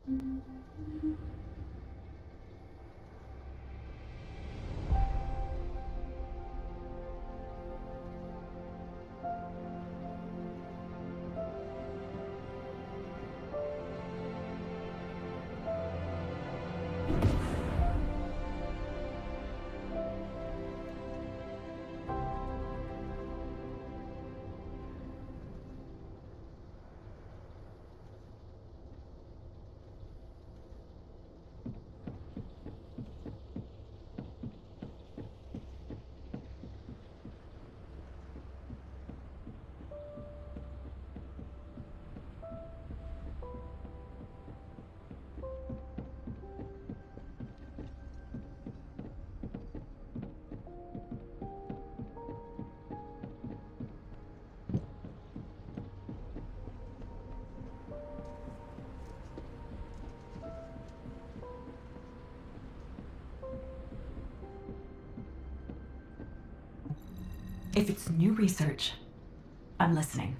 If it's new research, I'm listening.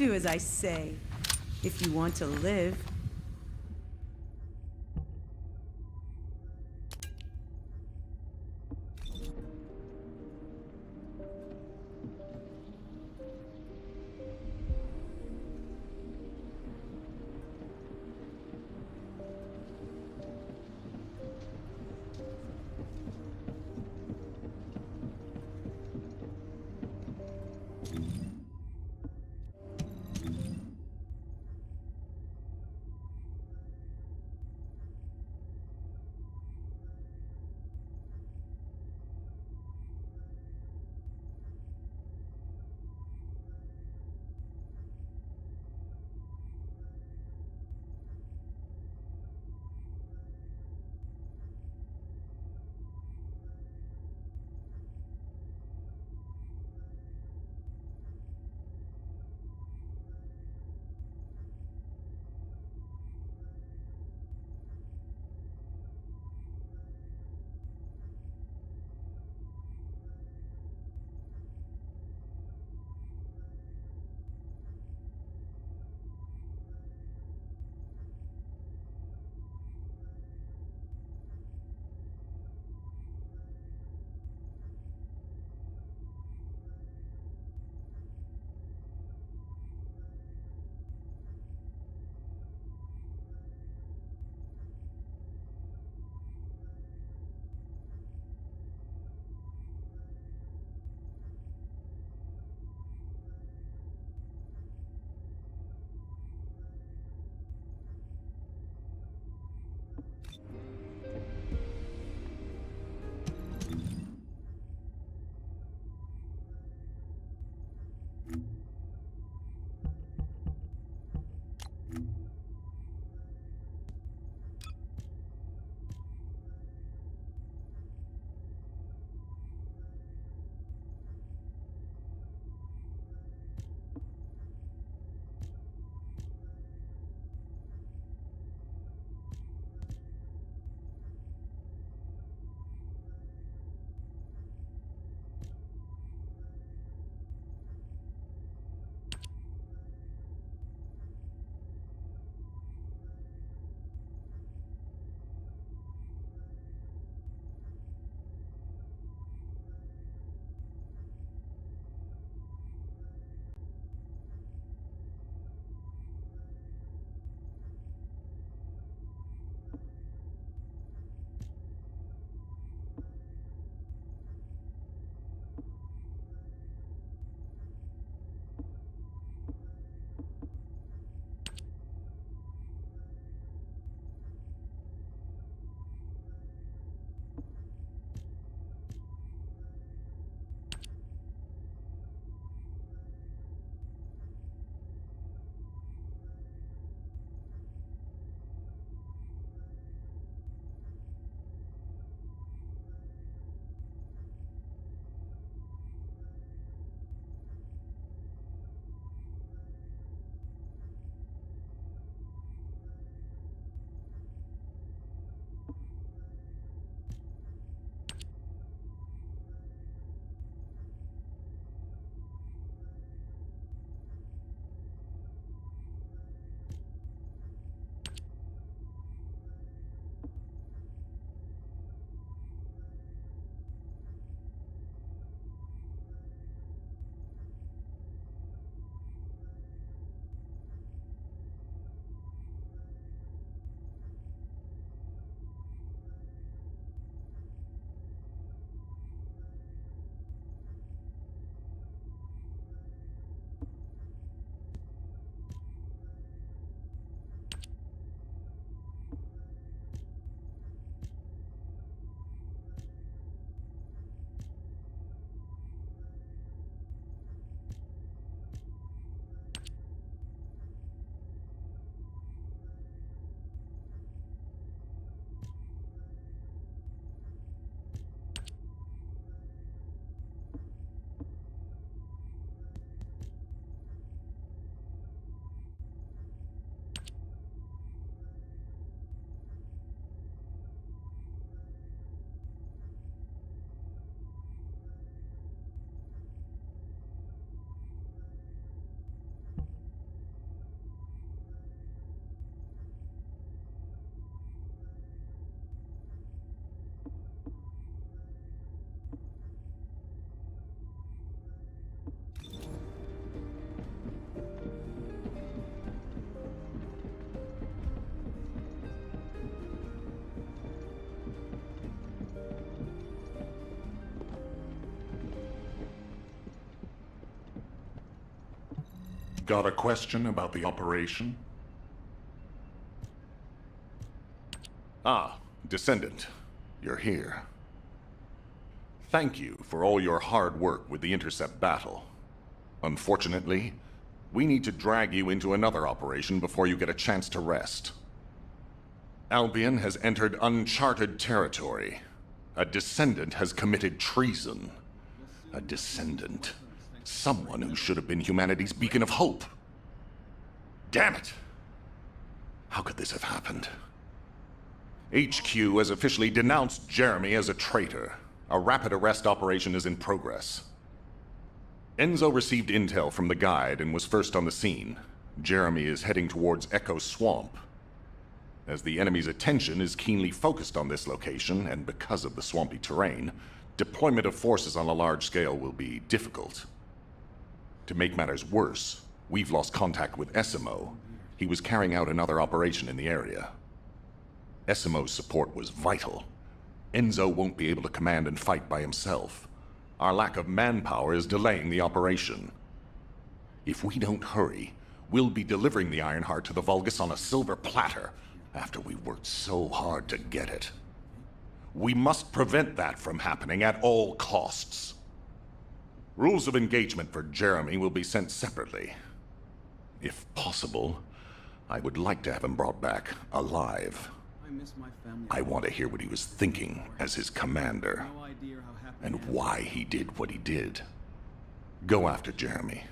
do as I say, if you want to live. Got a question about the operation? Ah, Descendant. You're here. Thank you for all your hard work with the intercept battle. Unfortunately, we need to drag you into another operation before you get a chance to rest. Albion has entered uncharted territory. A Descendant has committed treason. A Descendant. Someone who should have been humanity's beacon of hope. Damn it! How could this have happened? HQ has officially denounced Jeremy as a traitor. A rapid arrest operation is in progress. Enzo received intel from the guide and was first on the scene. Jeremy is heading towards Echo Swamp. As the enemy's attention is keenly focused on this location, and because of the swampy terrain, deployment of forces on a large scale will be difficult. To make matters worse, we've lost contact with Essimo. He was carrying out another operation in the area. Essimo's support was vital. Enzo won't be able to command and fight by himself. Our lack of manpower is delaying the operation. If we don't hurry, we'll be delivering the Ironheart to the Vulgus on a silver platter after we've worked so hard to get it. We must prevent that from happening at all costs. Rules of engagement for Jeremy will be sent separately. If possible, I would like to have him brought back alive. I want to hear what he was thinking as his commander, and why he did what he did. Go after Jeremy,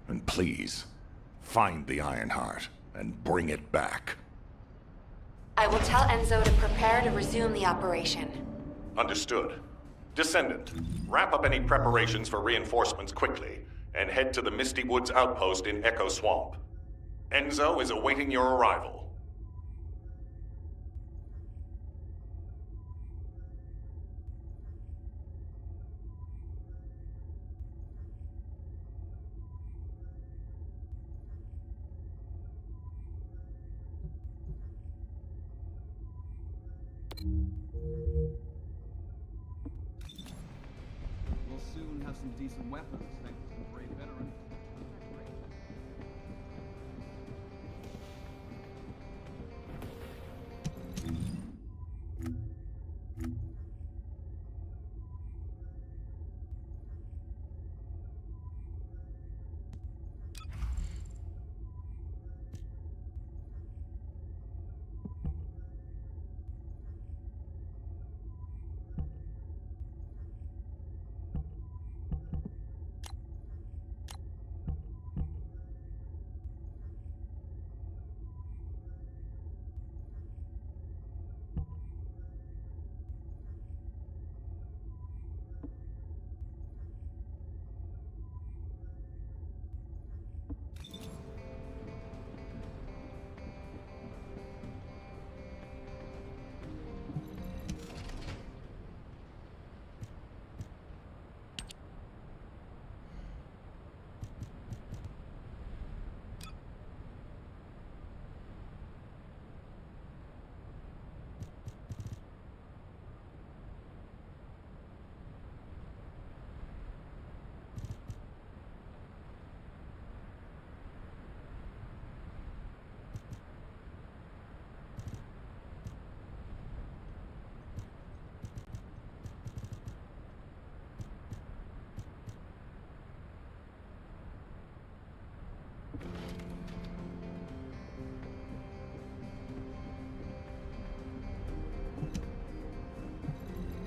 and please, find the Ironheart and bring it back. I will tell Enzo to prepare to resume the operation. Understood. Descendant, wrap up any preparations for reinforcements quickly, and head to the Misty Woods outpost in Echo Swamp. Enzo is awaiting your arrival. We'll soon have some decent weapons, thanks to some brave veterans.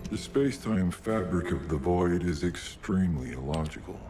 The space-time fabric of the void is extremely illogical.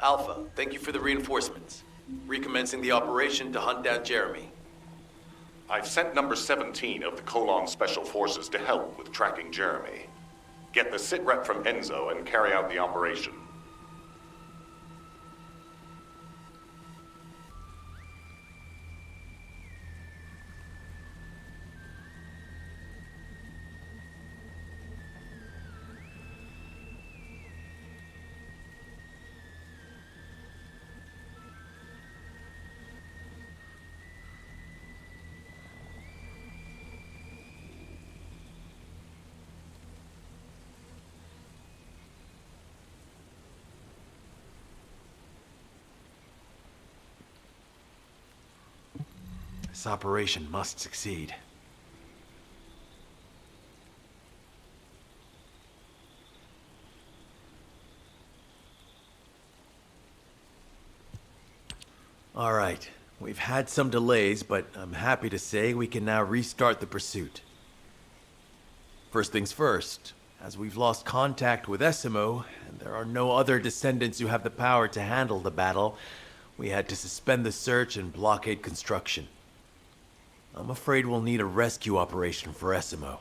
Alpha, thank you for the reinforcements. Recommencing the operation to hunt down Jeremy. I've sent number 17 of the Colon Special Forces to help with tracking Jeremy. Get the sitrep from Enzo and carry out the operation. This operation must succeed. All right, we've had some delays, but I'm happy to say we can now restart the pursuit. First things first, as we've lost contact with Essimo, and there are no other descendants who have the power to handle the battle, we had to suspend the search and blockade construction. I'm afraid we'll need a rescue operation for Essimo.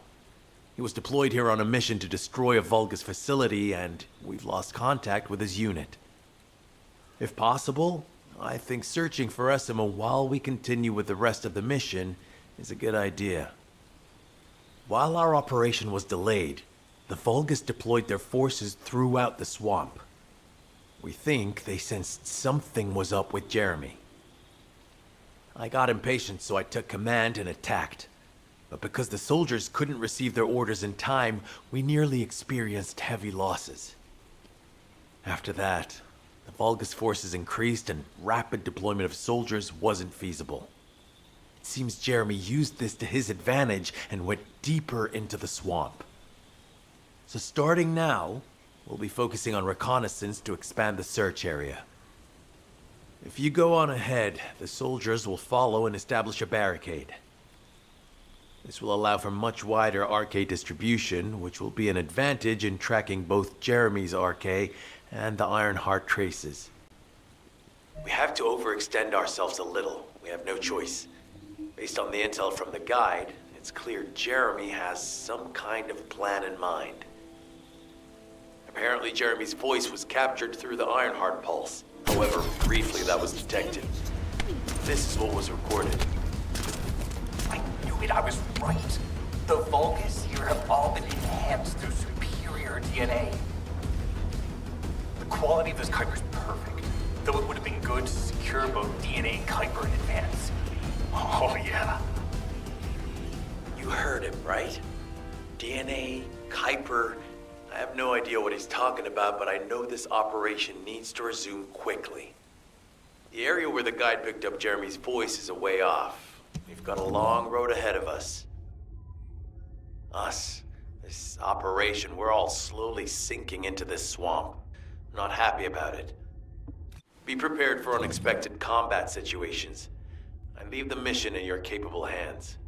He was deployed here on a mission to destroy a Vulgus facility, and we've lost contact with his unit. If possible, I think searching for Essimo while we continue with the rest of the mission is a good idea. While our operation was delayed, the Vulgus deployed their forces throughout the swamp. We think they sensed something was up with Jeremy. I got impatient, so I took command and attacked. But because the soldiers couldn't receive their orders in time, we nearly experienced heavy losses. After that, the Vulgus forces increased and rapid deployment of soldiers wasn't feasible. It seems Jeremy used this to his advantage and went deeper into the swamp. So starting now, we'll be focusing on reconnaissance to expand the search area. If you go on ahead, the soldiers will follow and establish a barricade. This will allow for much wider RK distribution, which will be an advantage in tracking both Jeremy's RK and the Ironheart traces. We have to overextend ourselves a little. We have no choice. Based on the intel from the guide, it's clear Jeremy has some kind of plan in mind. Apparently Jeremy's voice was captured through the Ironheart pulse. However, briefly that was detected. This is what was recorded. I knew it, I was right. The Vulgus here have all been enhanced through superior DNA. The quality of this Kuiper's perfect, though it would have been good to secure both DNA and Kuiper in advance. Oh yeah. You heard him, right? DNA, Kuiper. I have no idea what he's talking about, but I know this operation needs to resume quickly. The area where the guide picked up Jeremy's voice is a way off. We've got a long road ahead of us. This operation, we're all slowly sinking into this swamp. Not happy about it. Be prepared for unexpected combat situations. I leave the mission in your capable hands.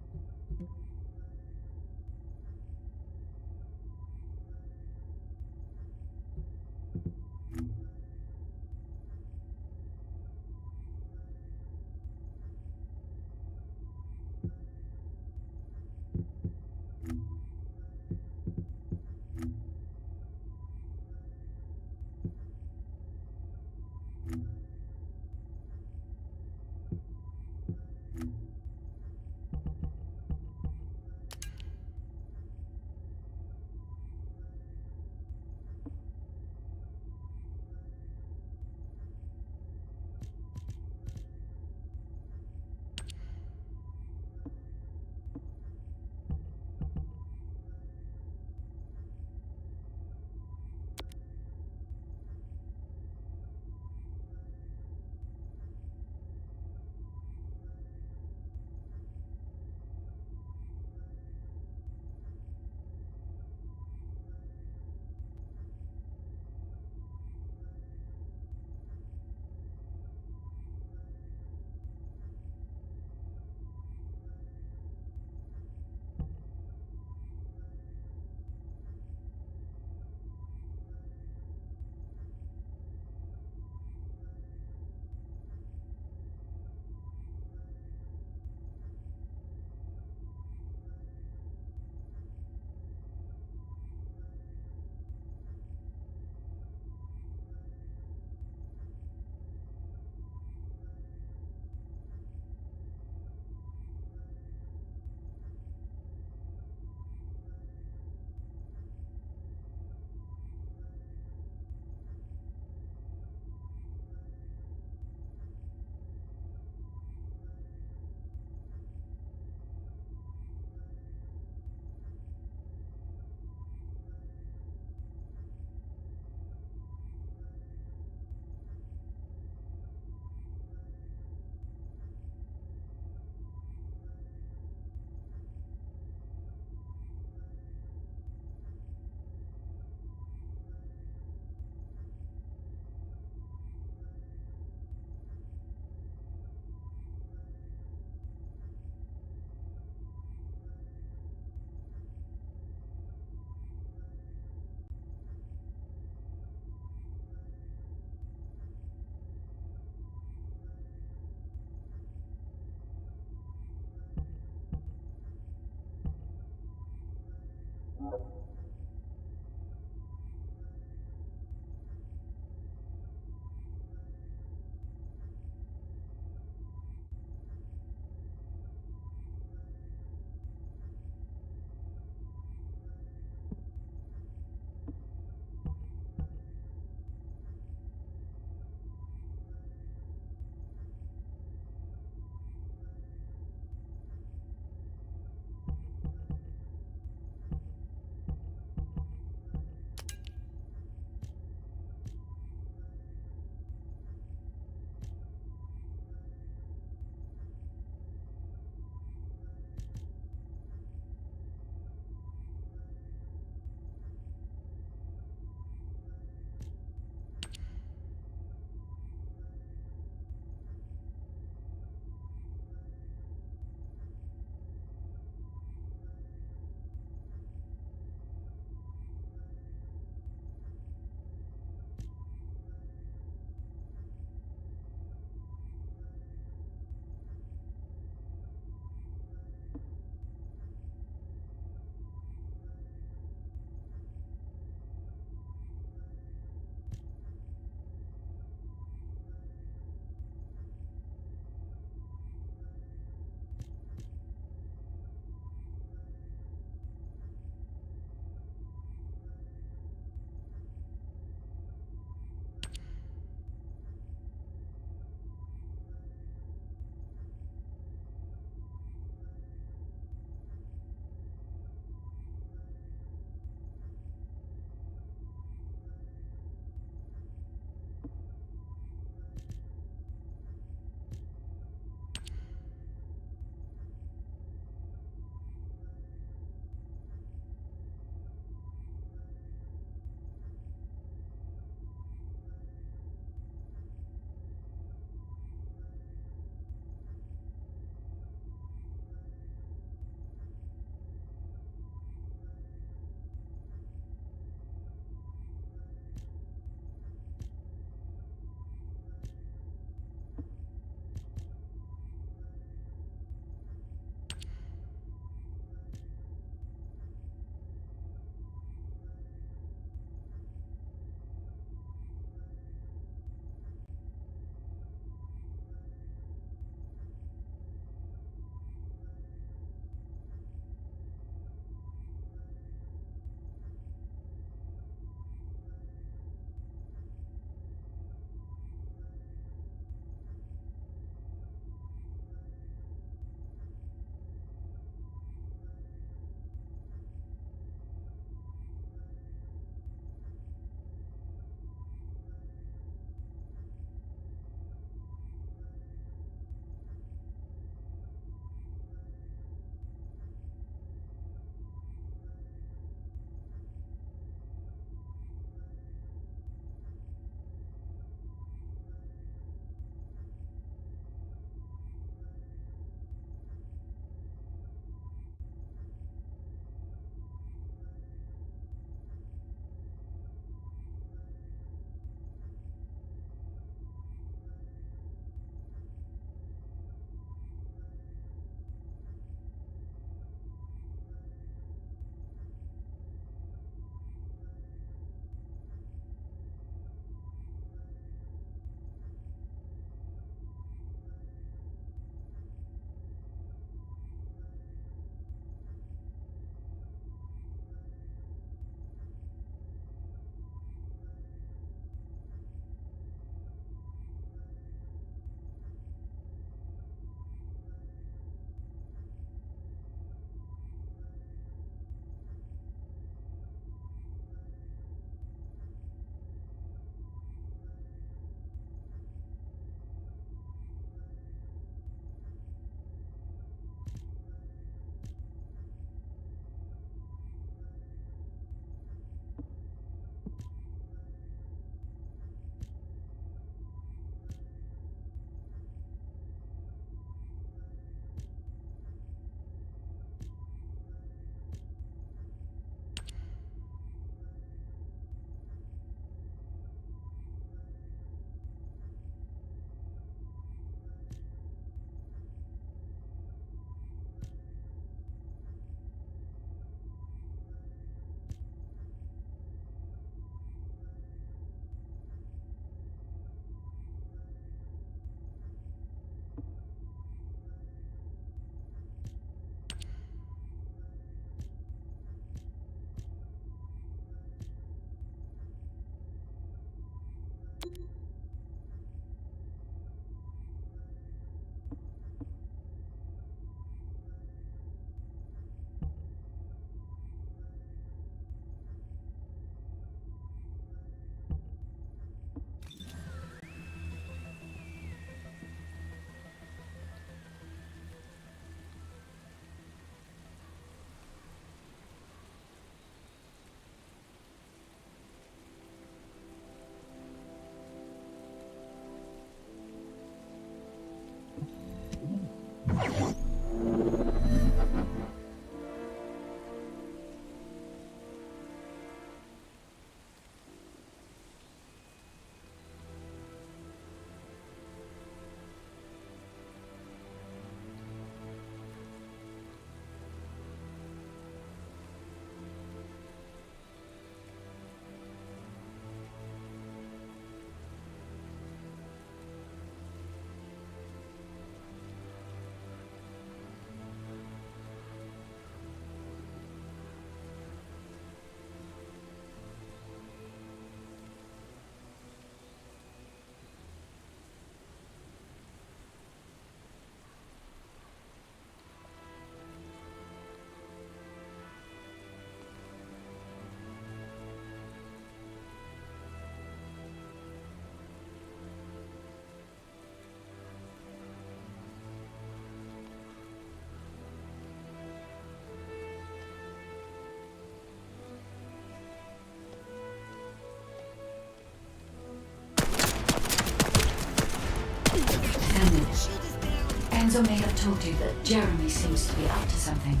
Enzo may have told you that Jeremy seems to be up to something.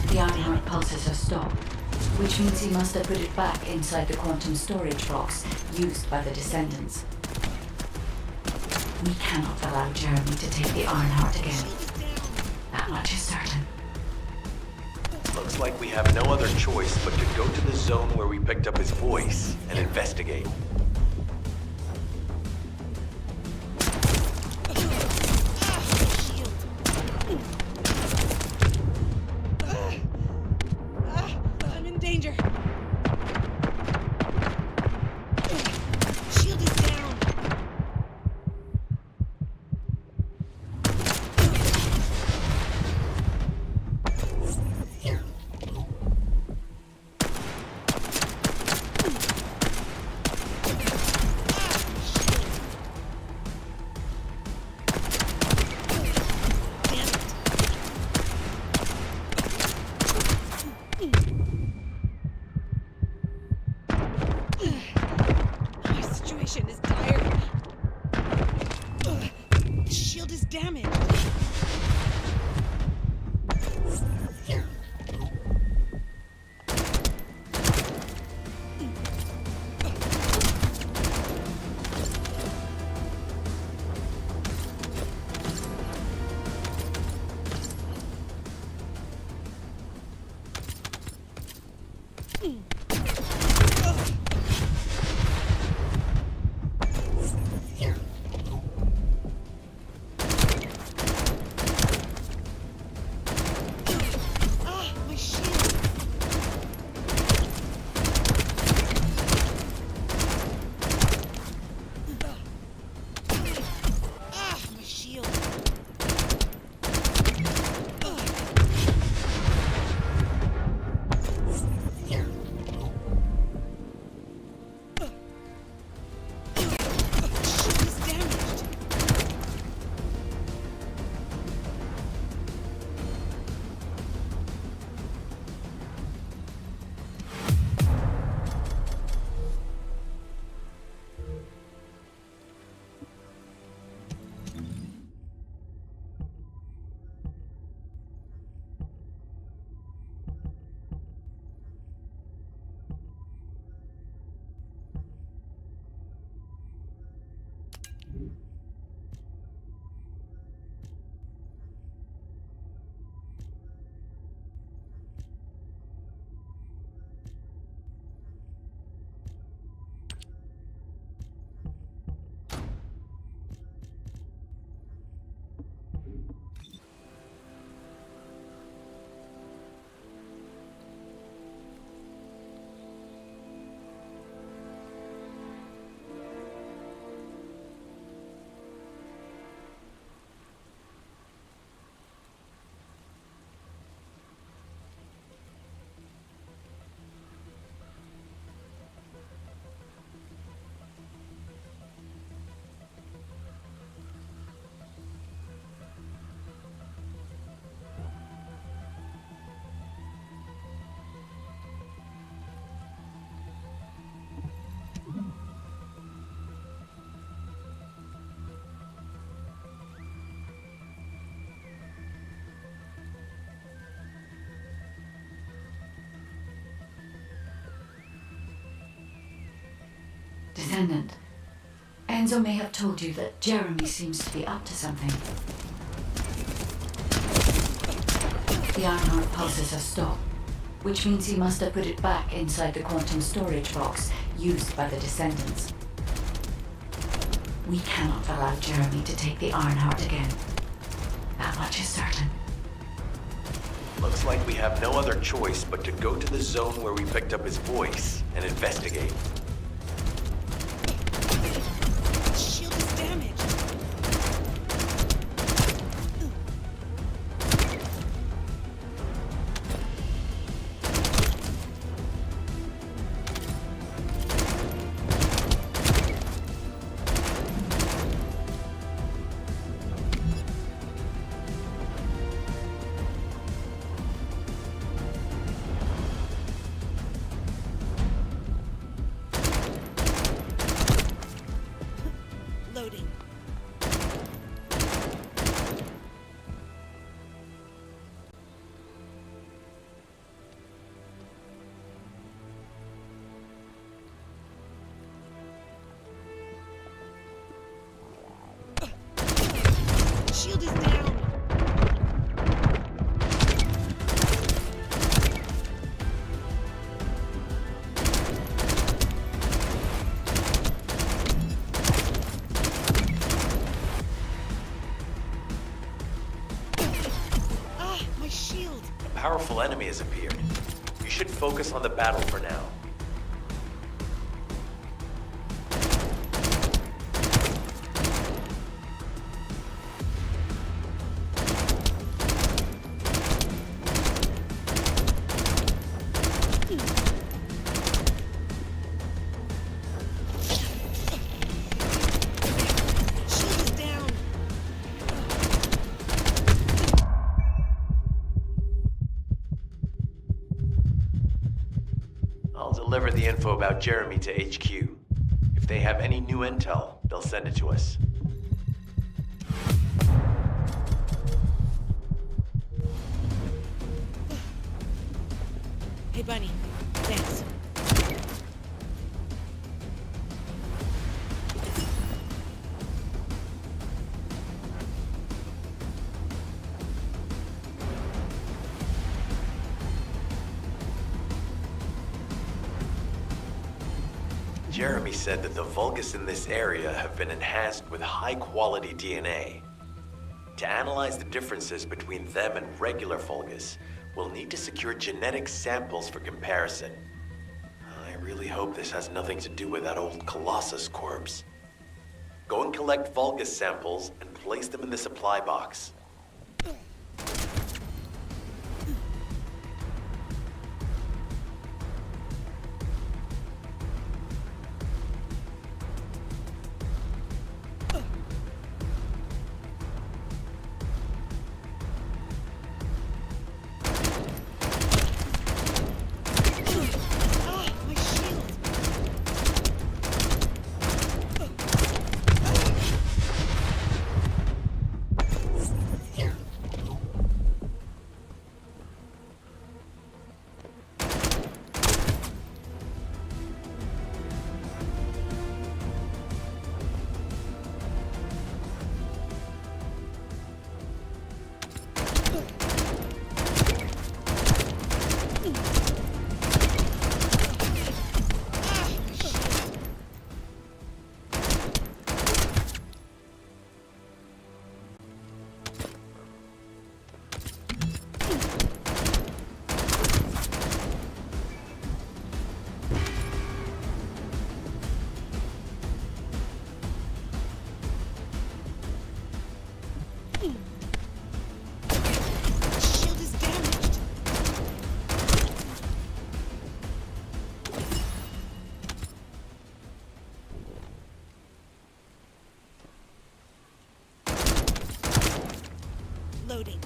The Ironheart pulses have stopped, which means he must have put it back inside the quantum storage box used by the Descendants. We cannot allow Jeremy to take the Ironheart again. That much is certain. Looks like we have no other choice but to go to the zone where we picked up his voice and investigate. I'm in danger. Shield is down. My situation is dire. The shield is damaged. My shield. My shield. Shield is damaged. Descendant, Enzo may have told you that Jeremy seems to be up to something. The Ironheart pulses have stopped, which means he must have put it back inside the quantum storage box used by the Descendants. We cannot allow Jeremy to take the Ironheart again. That much is certain. Looks like we have no other choice but to go to the zone where we picked up his voice and investigate. Shield is damaged. powerful enemy has appeared. You should focus on the battle for now. Shield is down. I'll deliver the info about Jeremy to HQ. If they have any new intel, they'll send it to us. Hey, Bunny. Thanks. Jeremy said that the Vulgus in this area have been enhanced with high-quality DNA. To analyze the differences between them and regular Vulgus, we'll need to secure genetic samples for comparison. I really hope this has nothing to do with that old Colossus corpse. Go and collect Vulgus samples and place them in the supply box. Ah, my shield. Ah, my shield. Shield is damaged. Loading.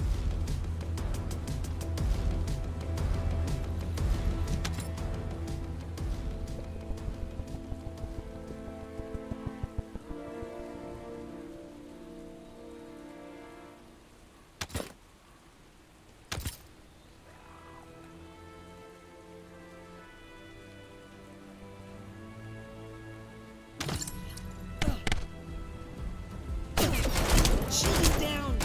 Shield is down.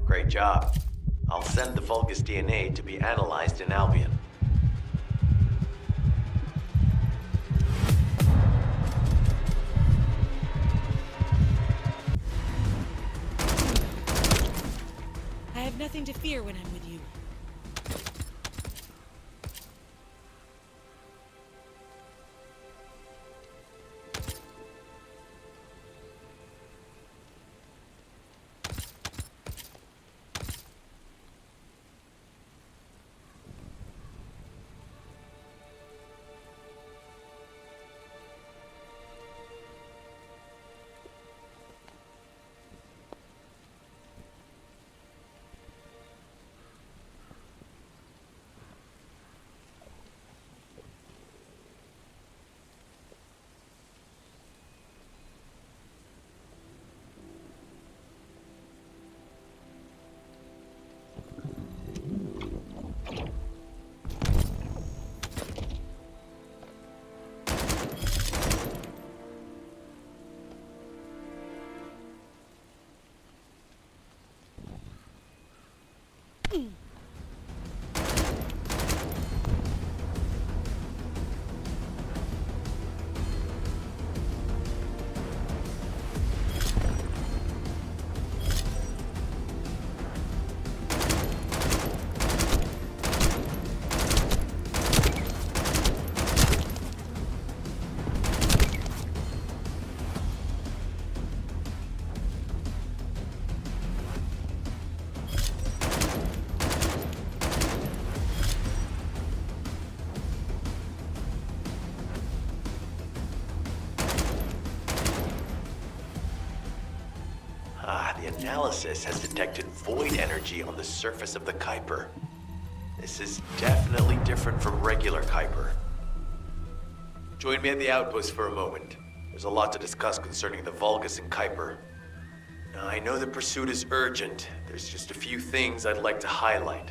Great job. I'll send the Vulgus DNA to be analyzed in Albion. I have nothing to fear when I'm with you. The analysis has detected void energy on the surface of the Kuiper. This is definitely different from regular Kuiper. Join me at the outpost for a moment. There's a lot to discuss concerning the Vulgus and Kuiper. Now, I know the pursuit is urgent. There's just a few things I'd like to highlight.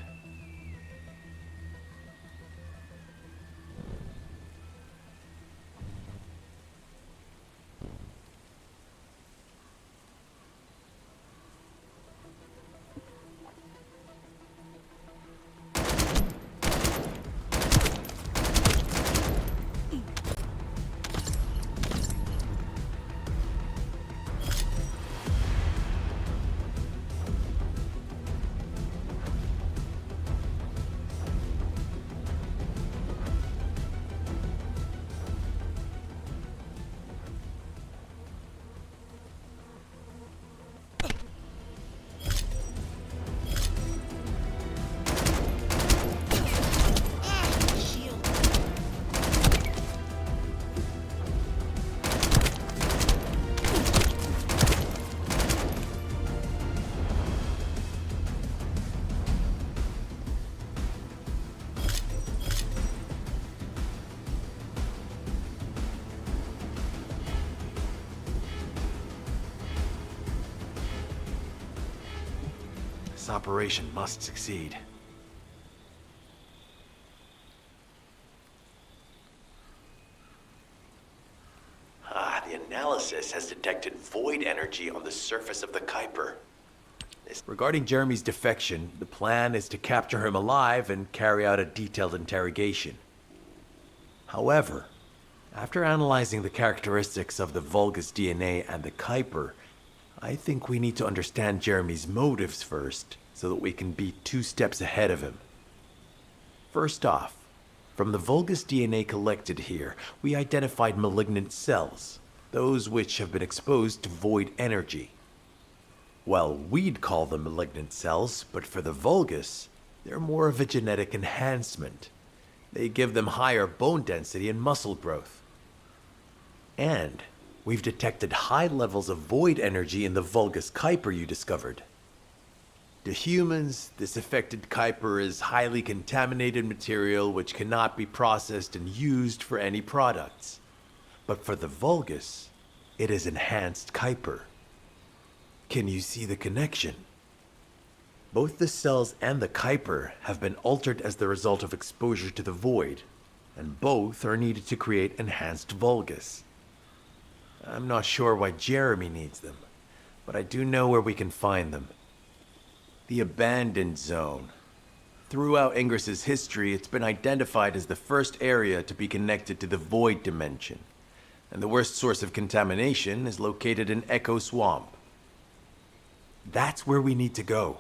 Shield. This operation must succeed. The analysis has detected void energy on the surface of the Kuiper. Regarding Jeremy's defection, the plan is to capture him alive and carry out a detailed interrogation. However, after analyzing the characteristics of the Vulgus DNA and the Kuiper, I think we need to understand Jeremy's motives first, so that we can be 2 steps ahead of him. First off, from the Vulgus DNA collected here, we identified malignant cells, those which have been exposed to void energy. Well, we'd call them malignant cells, but for the Vulgus, they're more of a genetic enhancement. They give them higher bone density and muscle growth. And we've detected high levels of void energy in the Vulgus Kuiper you discovered. To humans, this affected Kuiper is highly contaminated material which cannot be processed and used for any products. But for the Vulgus, it is enhanced Kuiper. Can you see the connection? Both the cells and the Kuiper have been altered as the result of exposure to the void, and both are needed to create enhanced Vulgus. I'm not sure why Jeremy needs them, but I do know where we can find them. The Abandoned Zone. Throughout Ingris's history, it's been identified as the first area to be connected to the Void Dimension, and the worst source of contamination is located in Echo Swamp. That's where we need to go.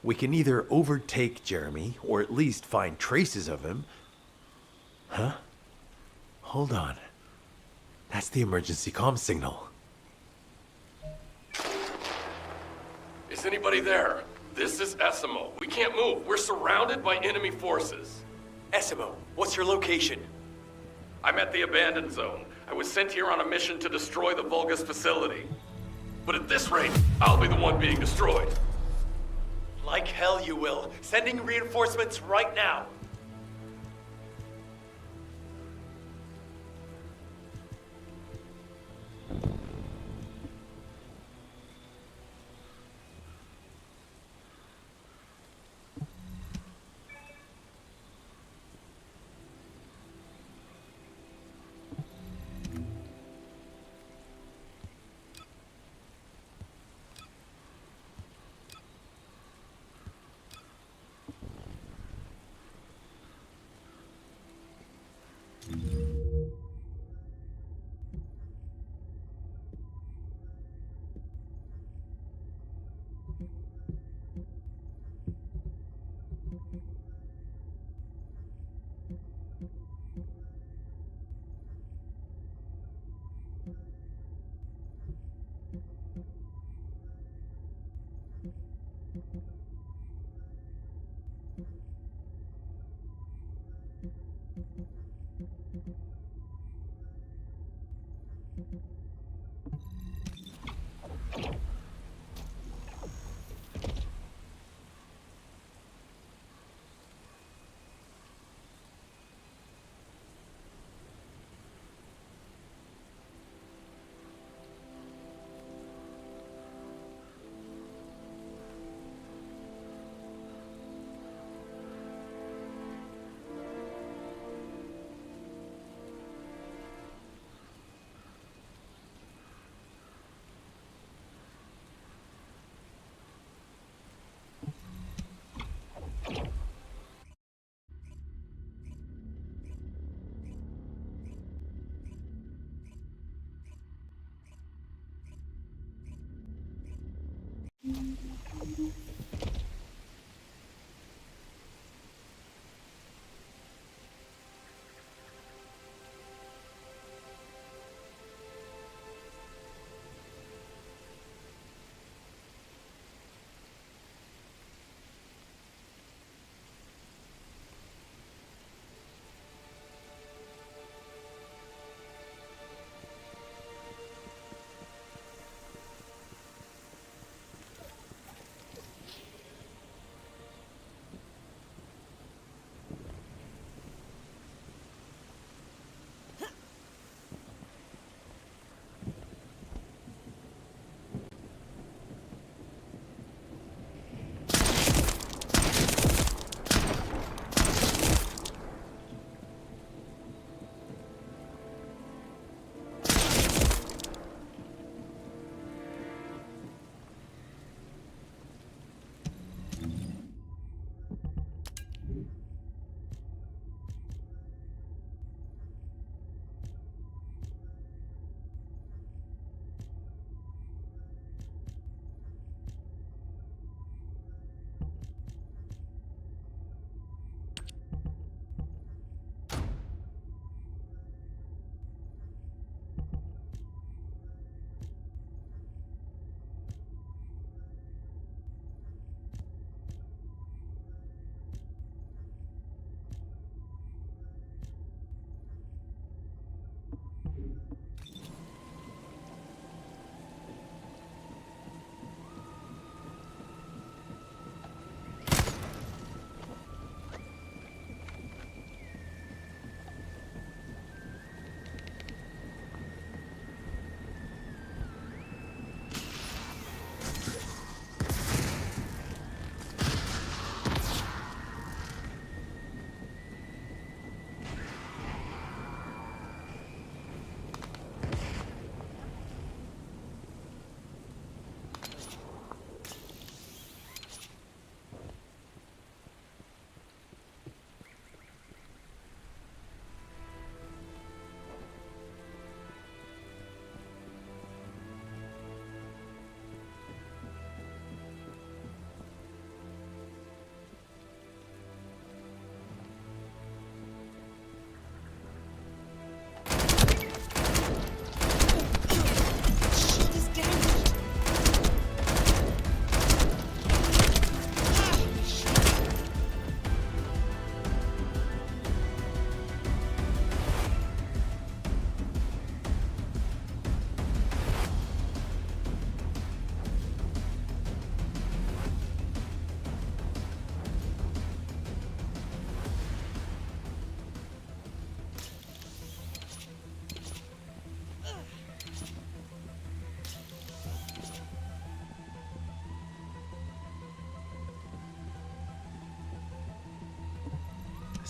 We can either overtake Jeremy, or at least find traces of him. Huh? Hold on. That's the emergency comm signal. Is anybody there? This is Essimo. We can't move. We're surrounded by enemy forces. Essimo, what's your location? I'm at the Abandoned Zone. I was sent here on a mission to destroy the Vulgus facility. But at this rate, I'll be the one being destroyed. Like hell you will. Sending reinforcements right now.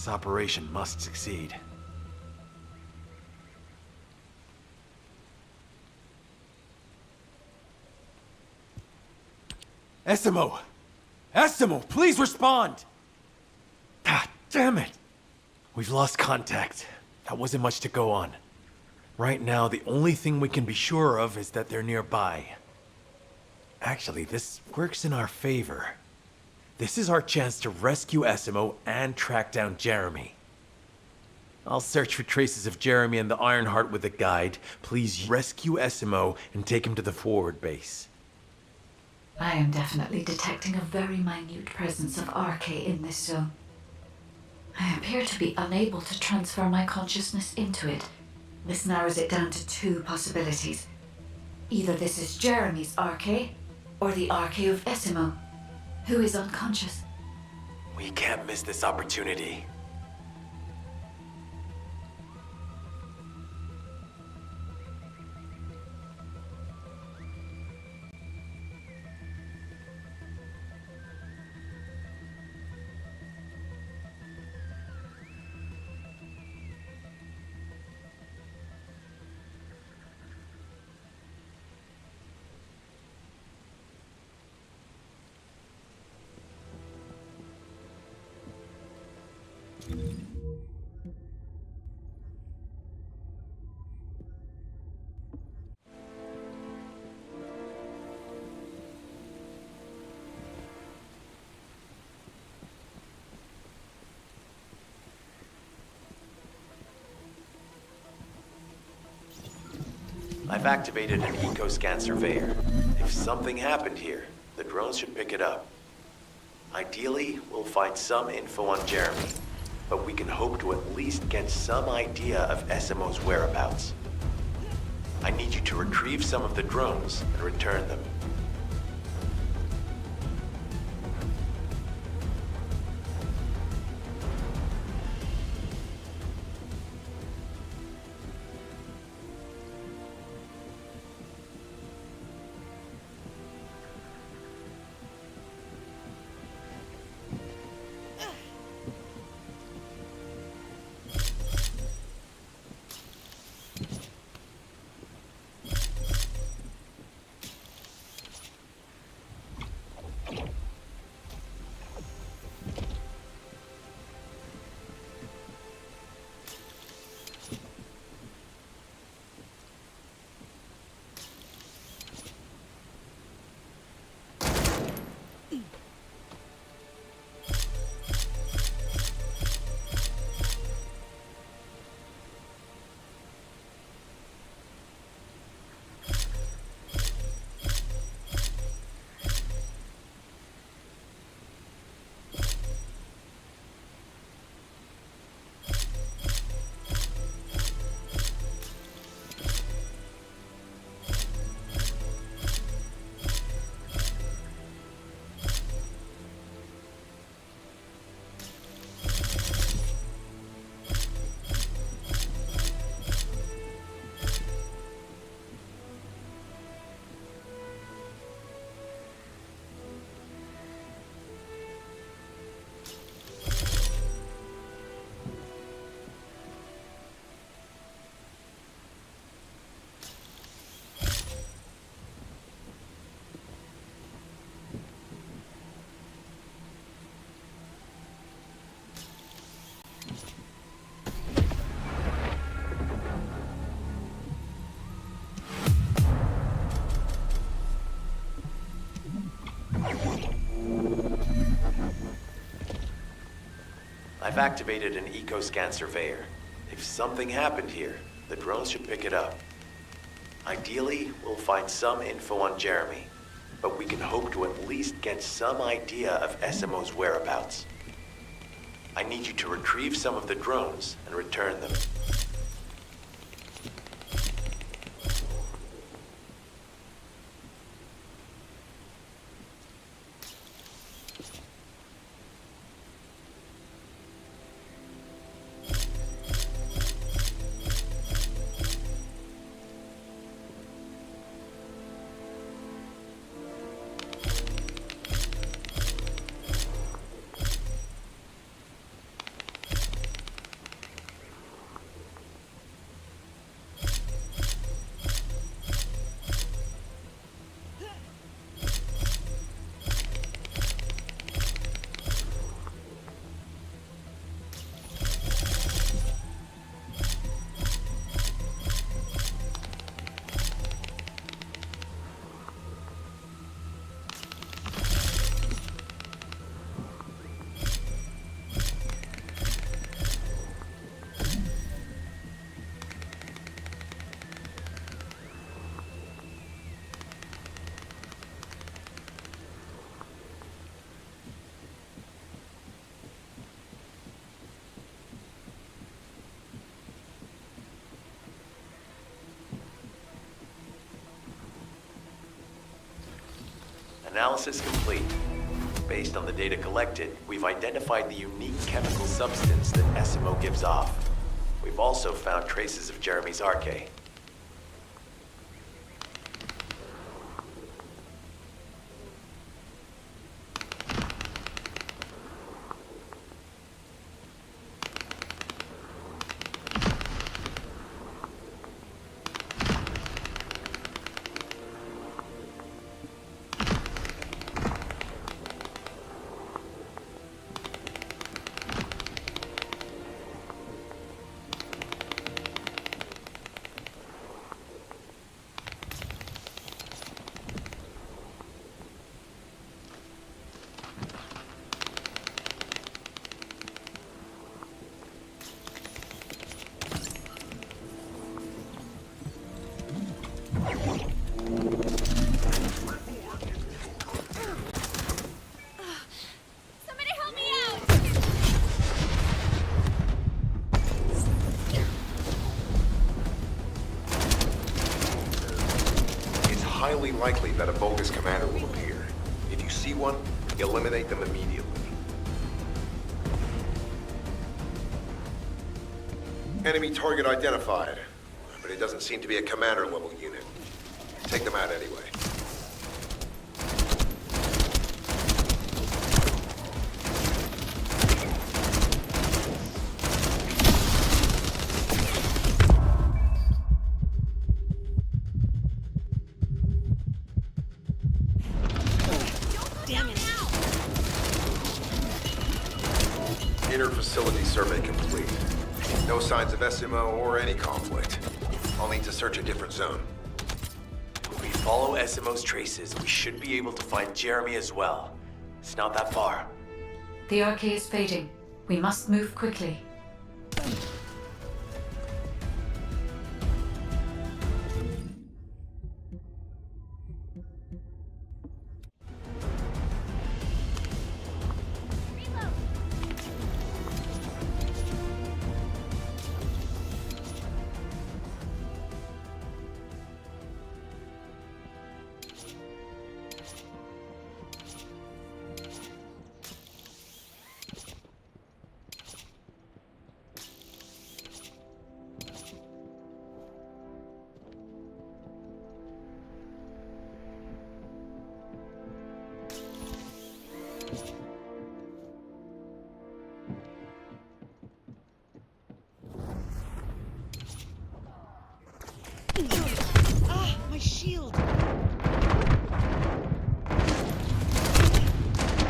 This operation must succeed. Essimo! Essimo, please respond! Ah, damn it! We've lost contact. That wasn't much to go on. Right now, the only thing we can be sure of is that they're nearby. Actually, this works in our favor. This is our chance to rescue Essimo and track down Jeremy. I'll search for traces of Jeremy and the Ironheart with a guide. Please rescue Essimo and take him to the forward base. I am definitely detecting a very minute presence of RK in this zone. I appear to be unable to transfer my consciousness into it. This narrows it down to two possibilities. Either this is Jeremy's RK, or the RK of Essimo, who is unconscious. We can't miss this opportunity. I've activated an eco-scan surveyor. If something happened here, the drones should pick it up. Ideally, we'll find some info on Jeremy, but we can hope to at least get some idea of Essimo's whereabouts. I need you to retrieve some of the drones and return them. I've activated an eco-scan surveyor. If something happened here, the drones should pick it up. Ideally, we'll find some info on Jeremy, but we can hope to at least get some idea of Essimo's whereabouts. I need you to retrieve some of the drones and return them. Analysis complete. Based on the data collected, we've identified the unique chemical substance that SMO gives off. We've also found traces of Jeremy's arche. Highly likely that a bogus commander will appear. If you see one, eliminate them immediately. Enemy target identified, but it doesn't seem to be a commander-level unit. Take them out anyway. Damn it. Inter-facility survey complete. No signs of SMO or any conflict. I'll need to search a different zone. If we follow SMO's traces, we should be able to find Jeremy as well. It's not that far. The arcade is fading. We must move quickly. Ah, my shield.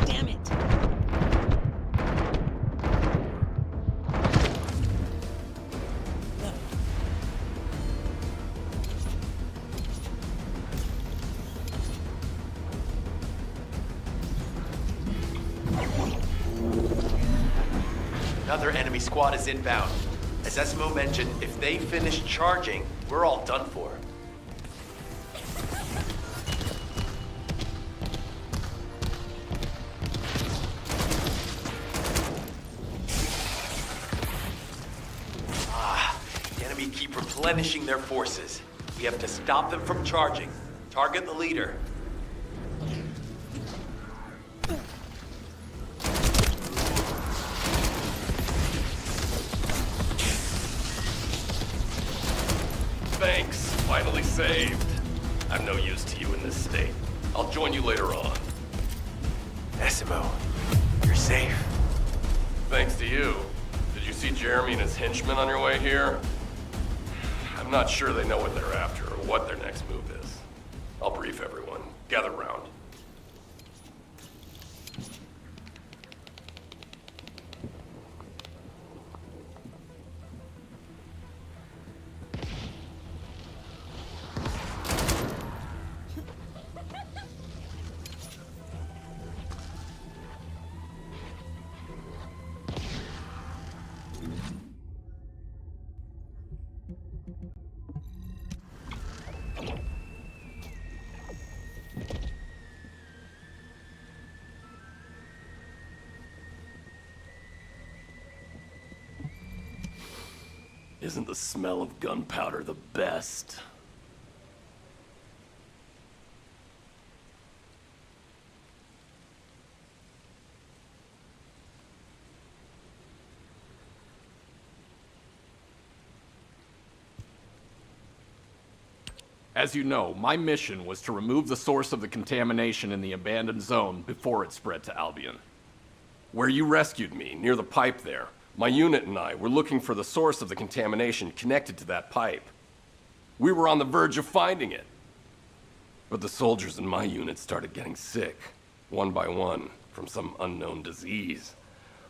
Damn it. Another enemy squad is inbound. As SMO mentioned, if they finish charging, we're all done for. The enemy keep replenishing their forces. We have to stop them from charging. Target the leader. Thanks. Finally saved. I'm no use to you in this state. I'll join you later on. SMO, you're safe. Thanks to you. Did you see Jeremy and his henchmen on your way here? I'm not sure they know what they're after or what their next move is. I'll brief everyone. Gather round. Isn't the smell of gunpowder the best? As you know, my mission was to remove the source of the contamination in the abandoned zone before it spread to Albion. Where you rescued me, near the pipe there, my unit and I were looking for the source of the contamination connected to that pipe. We were on the verge of finding it. But the soldiers in my unit started getting sick, one by one, from some unknown disease,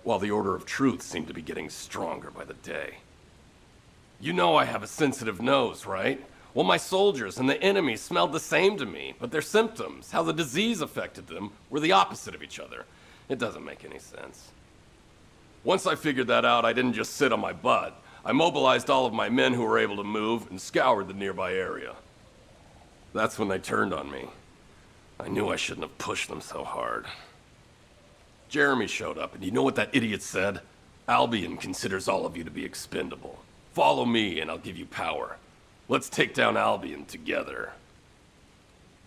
while the Order of Truth seemed to be getting stronger by the day. You know I have a sensitive nose, right? Well, my soldiers and the enemy smelled the same to me, but their symptoms, how the disease affected them, were the opposite of each other. It doesn't make any sense. Once I figured that out, I didn't just sit on my butt. I mobilized all of my men who were able to move and scoured the nearby area. That's when they turned on me. I knew I shouldn't have pushed them so hard. Jeremy showed up, and you know what that idiot said? Albion considers all of you to be expendable. Follow me, and I'll give you power. Let's take down Albion together.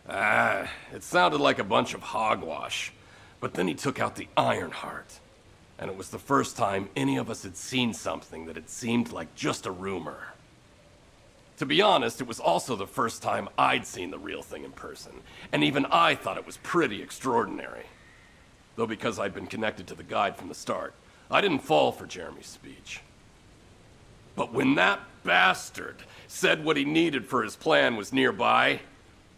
It sounded like a bunch of hogwash. But then he took out the Ironheart. And it was the first time any of us had seen something that had seemed like just a rumor. To be honest, it was also the first time I'd seen the real thing in person. And even I thought it was pretty extraordinary. Though because I'd been connected to the guide from the start, I didn't fall for Jeremy's speech. But when that bastard said what he needed for his plan was nearby,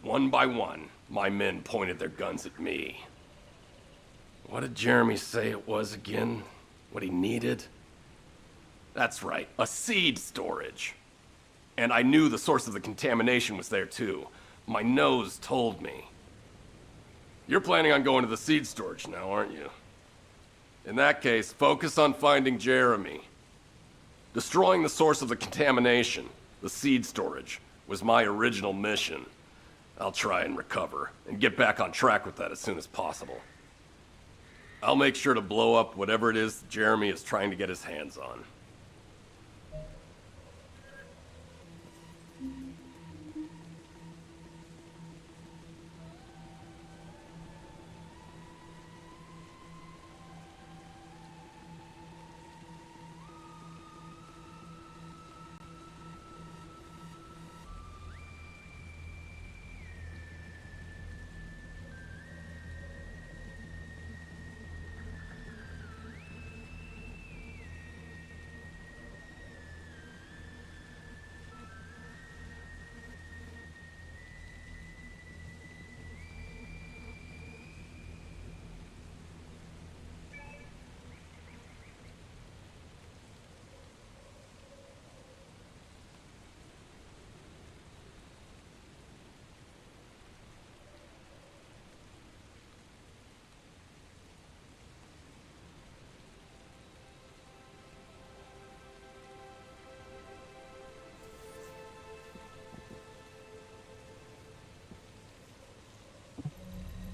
one by one, my men pointed their guns at me. What did Jeremy say it was again? What he needed? That's right, a seed storage. And I knew the source of the contamination was there too. My nose told me. You're planning on going to the seed storage now, aren't you? In that case, focus on finding Jeremy. Destroying the source of the contamination, the seed storage, was my original mission. I'll try and recover, and get back on track with that as soon as possible. I'll make sure to blow up whatever it is Jeremy is trying to get his hands on.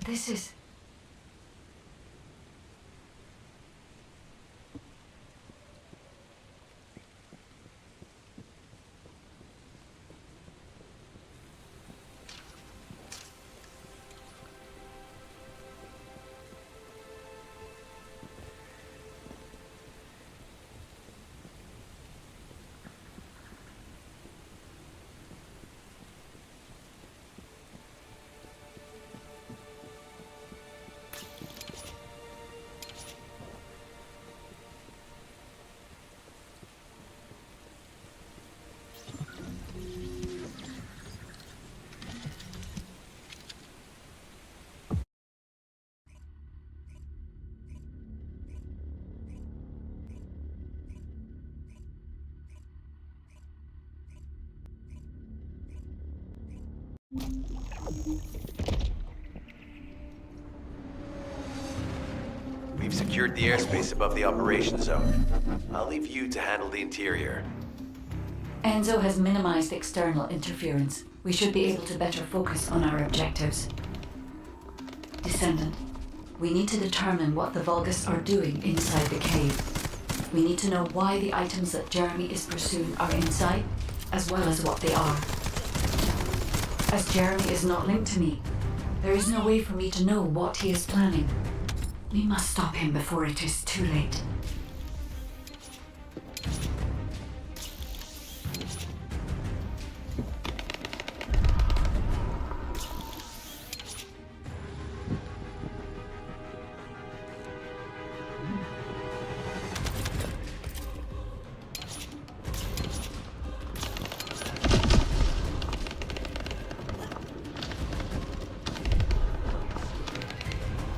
This is... We've secured the airspace above the operation zone. I'll leave you to handle the interior. Enzo has minimized external interference. We should be able to better focus on our objectives. Descendant, we need to determine what the Vulgus are doing inside the cave. We need to know why the items that Jeremy is pursuing are inside, as well as what they are. As Jeremy is not linked to me, there is no way for me to know what he is planning. We must stop him before it is too late.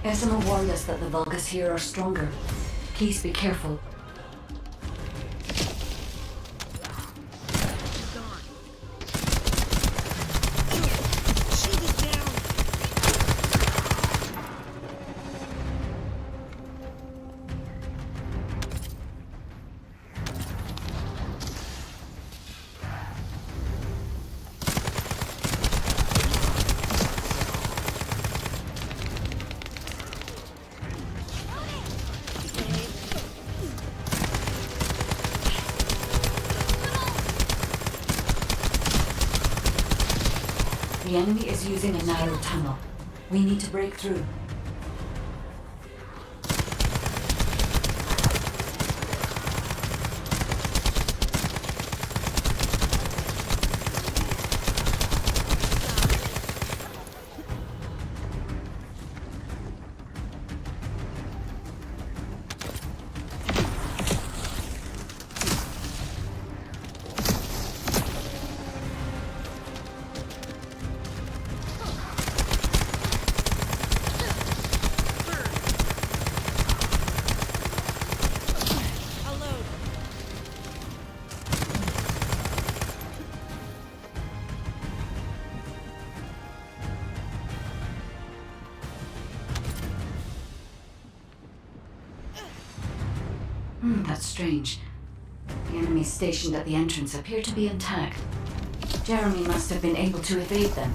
Esima warned us that the Vulgus here are stronger. Please be careful. Gone. Shield is down. The enemy is using a narrow tunnel. We need to break through. I'll load. That's strange. The enemies stationed at the entrance appear to be intact. Jeremy must have been able to evade them.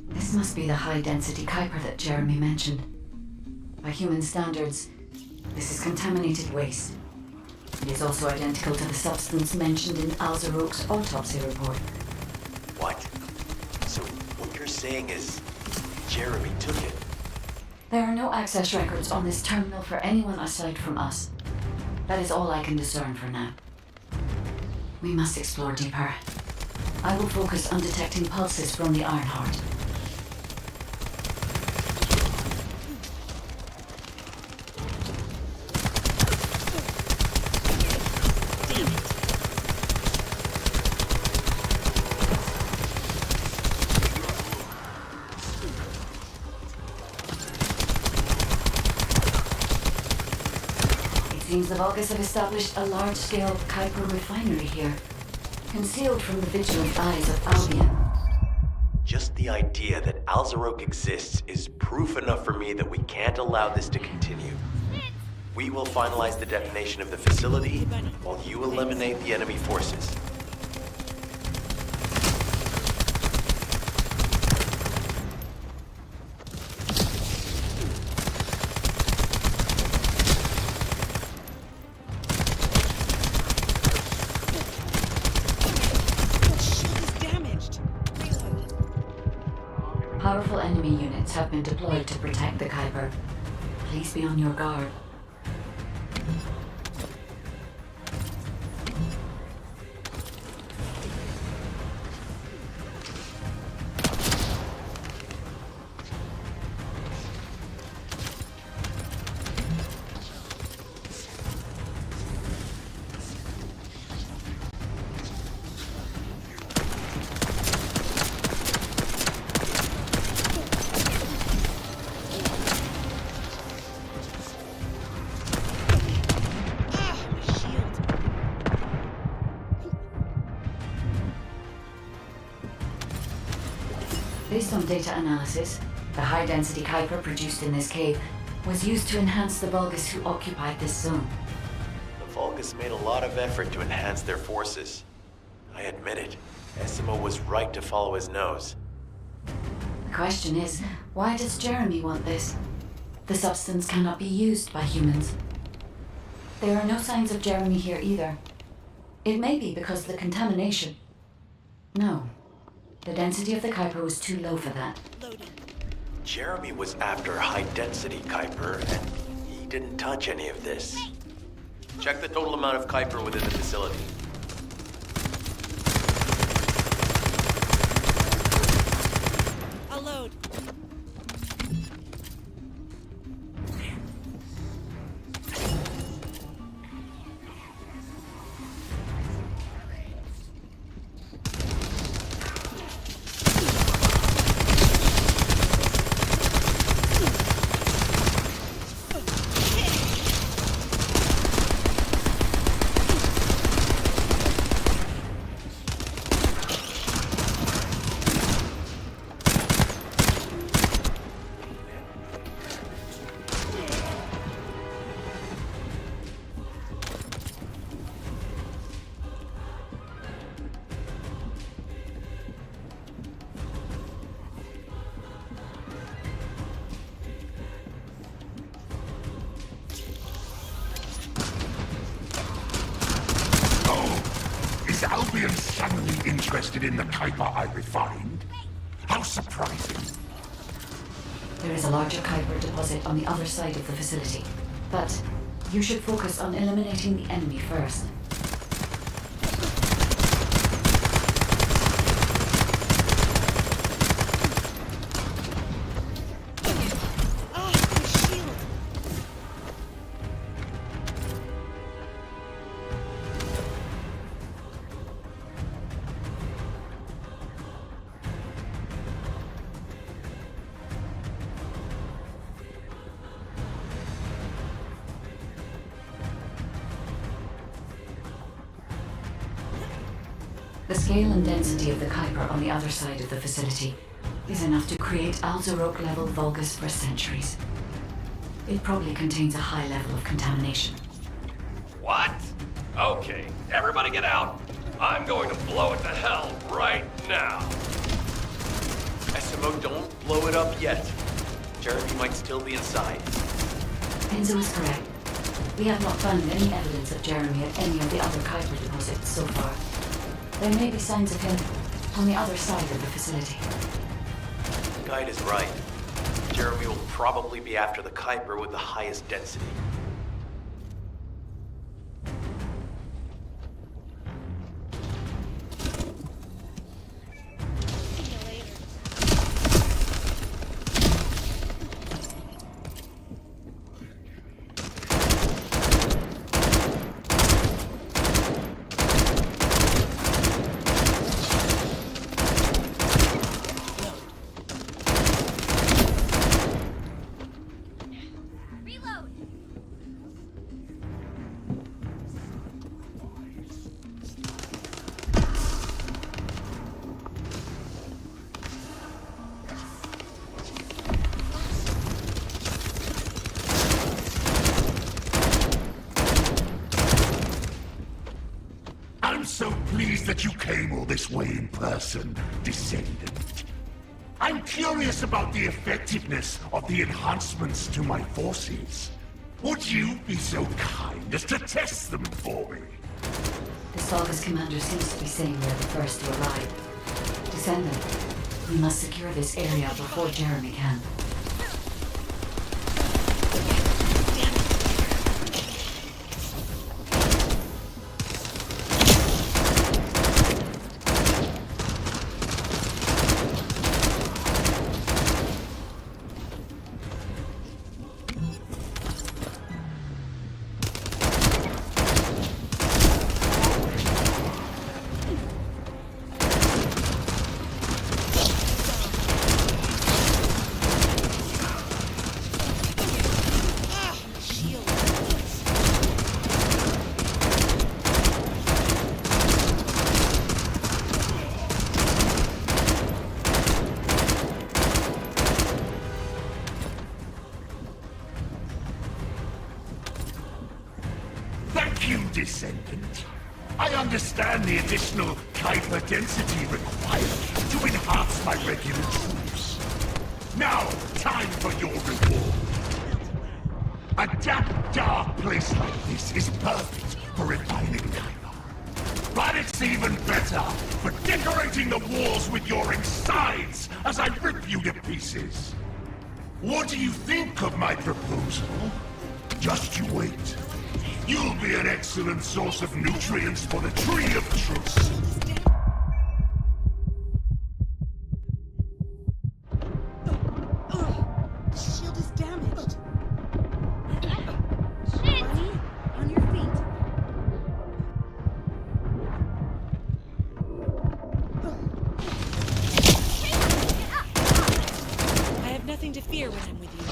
This must be the high-density Kuiper that Jeremy mentioned. By human standards, this is contaminated waste. It is also identical to the substance mentioned in Alzarok's autopsy report. What? So what you're saying is Jeremy took it? There are no access records on this terminal for anyone aside from us. That is all I can discern for now. We must explore deeper. I will focus on detecting pulses from the Ironheart. Damn it. It seems the Vulgus have established a large-scale Kuiper refinery here, concealed from the vigilant eyes of Albion. Just the idea that Alzarok exists is proof enough for me that we can't allow this to continue. We will finalize the detonation of the facility while you eliminate the enemy forces. Shield is damaged. Reload. Powerful enemy units have been deployed to protect the Kuiper. Please be on your guard. Ah, my shield. Based on data analysis, the high-density Kuiper produced in this cave was used to enhance the Vulgus who occupied this zone. The Vulgus made a lot of effort to enhance their forces. I admit it. Esimo was right to follow his nose. The question is, why does Jeremy want this? The substance cannot be used by humans. There are no signs of Jeremy here either. It may be because of the contamination. No. The density of the Kuiper was too low for that. Loading. Jeremy was after high-density Kuiper, and he didn't touch any of this. Check the total amount of Kuiper within the facility. I'll load. only interested in the Kuiper I refined? How surprising. There is a larger Kuiper deposit on the other side of the facility. But you should focus on eliminating the enemy first. Ah, my shield. The scale and density of the Kuiper on the other side of the facility is enough to create Alzarok-level Vulgus for centuries. It probably contains a high level of contamination. What? Okay, everybody get out. I'm going to blow it to hell right now. SMO, don't blow it up yet. Jeremy might still be inside. Enzo is correct. We have not found any evidence of Jeremy at any of the other Kuiper deposits so far. There may be signs of him on the other side of the facility. The guide is right. Jeremy will probably be after the Kuiper with the highest density. See you later. I'm so pleased that you came all this way in person, Descendant. I'm curious about the effectiveness of the enhancements to my forces. Would you be so kind as to test them for me? The Vulgus commander seems to be saying we're the first to arrive. Descendant, we must secure this area before Jeremy can. Ah, my shield. Thank you, Descendant. I understand the additional Kuiper density required to enhance my regular troops. Now, time for your reward. A damp, dark place like this is perfect for refining Kuiper. But it's even better for decorating the walls with your insides as I rip you to pieces. What do you think of my proposal? Just you wait. You'll be an excellent source of nutrients for the Tree of Truth. Shield is damaged. Bunny, on your feet. I have nothing to fear when I'm with you.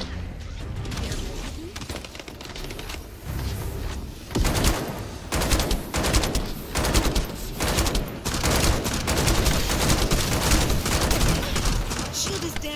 Shield is down.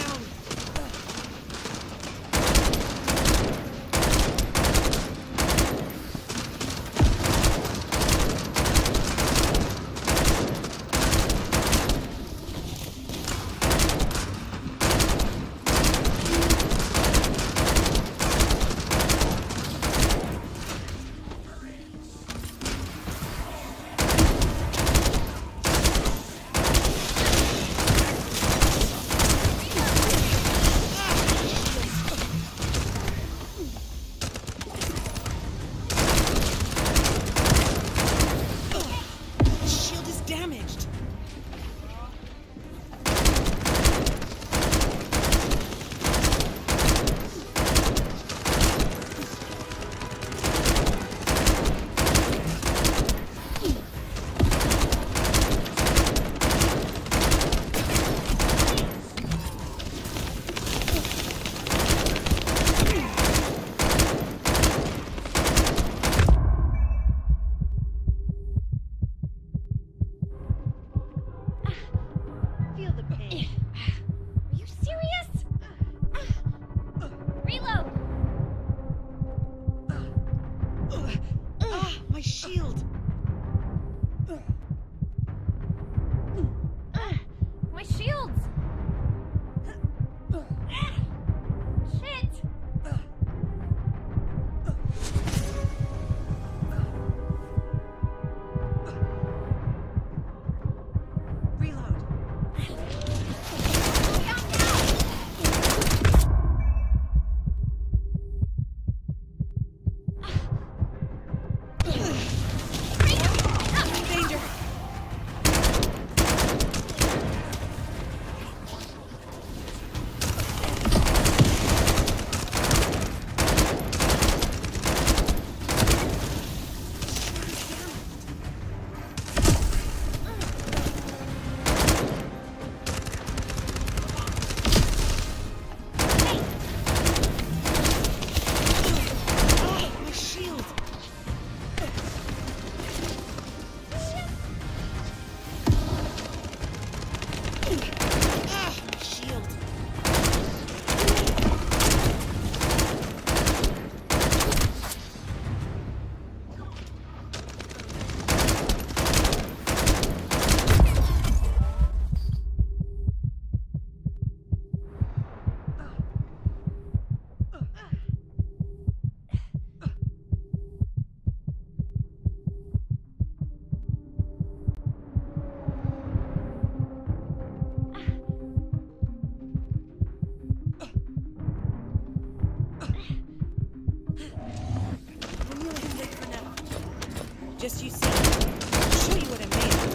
Just you see. I'll show you what I'm made of.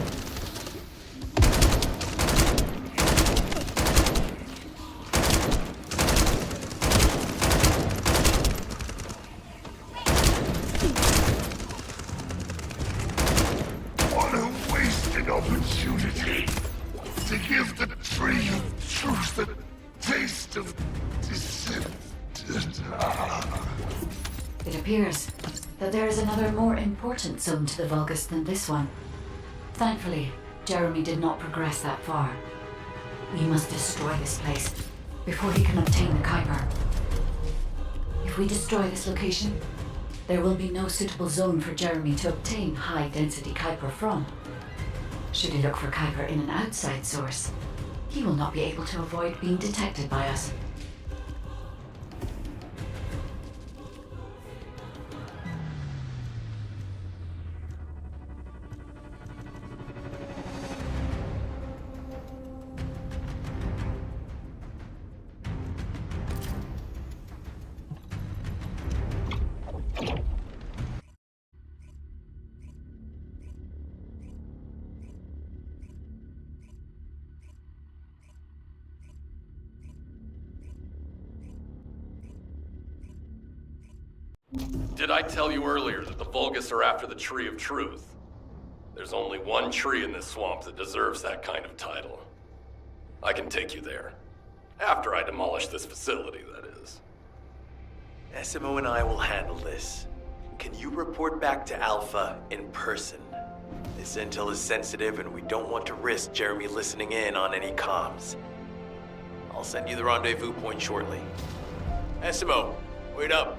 What a wasted opportunity to give the tree of truth a taste of descent. It appears that there is another more important zone to the Vulgus than this one. Thankfully, Jeremy did not progress that far. We must destroy this place before he can obtain the Kuiper. If we destroy this location, there will be no suitable zone for Jeremy to obtain high-density Kuiper from. Should he look for Kuiper in an outside source, he will not be able to avoid being detected by us. Did I tell you earlier that the Vulgus are after the Tree of Truth? There's only one tree in this swamp that deserves that kind of title. I can take you there. After I demolish this facility, that is. SMO and I will handle this. Can you report back to Alpha in person? This intel is sensitive and we don't want to risk Jeremy listening in on any comms. I'll send you the rendezvous point shortly. SMO, wait up.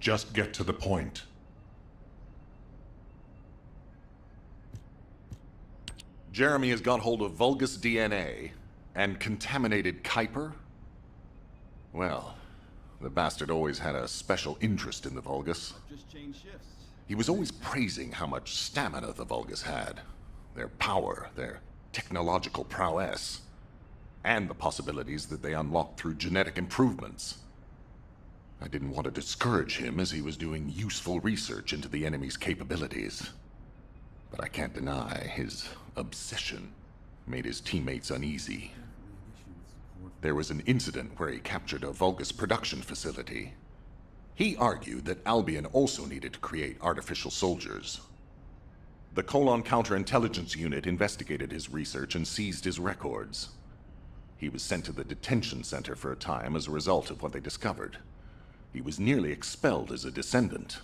just get to the point. Jeremy has got hold of Vulgus DNA and contaminated Kuiper? Well, the bastard always had a special interest in the Vulgus. Just change shifts. He was always praising how much stamina the Vulgus had, their power, their technological prowess, and the possibilities that they unlocked through genetic improvements. I didn't want to discourage him as he was doing useful research into the enemy's capabilities. But I can't deny his obsession made his teammates uneasy. There was an incident where he captured a Vulgus production facility. He argued that Albion also needed to create artificial soldiers. The Colon Counterintelligence Unit investigated his research and seized his records. He was sent to the detention center for a time as a result of what they discovered. He was nearly expelled as a descendant.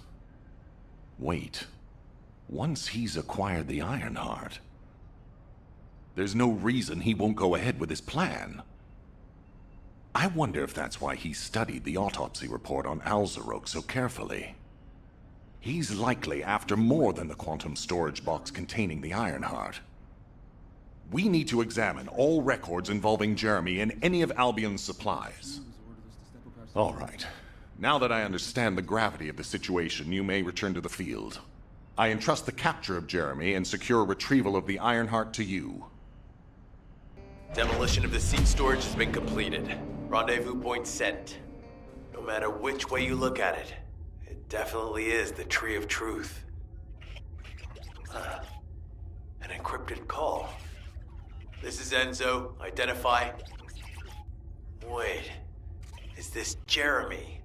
Wait. Once he's acquired the Ironheart, there's no reason he won't go ahead with his plan. I wonder if that's why he studied the autopsy report on Alzarok so carefully. He's likely after more than the quantum storage box containing the Ironheart. We need to examine all records involving Jeremy and any of Albion's supplies. All right. Now that I understand the gravity of the situation, you may return to the field. I entrust the capture of Jeremy and secure retrieval of the Ironheart to you. Demolition of the seed storage has been completed. Rendezvous point set. No matter which way you look at it, it definitely is the Tree of Truth. An encrypted call. This is Enzo. Identify. Wait. Is this Jeremy?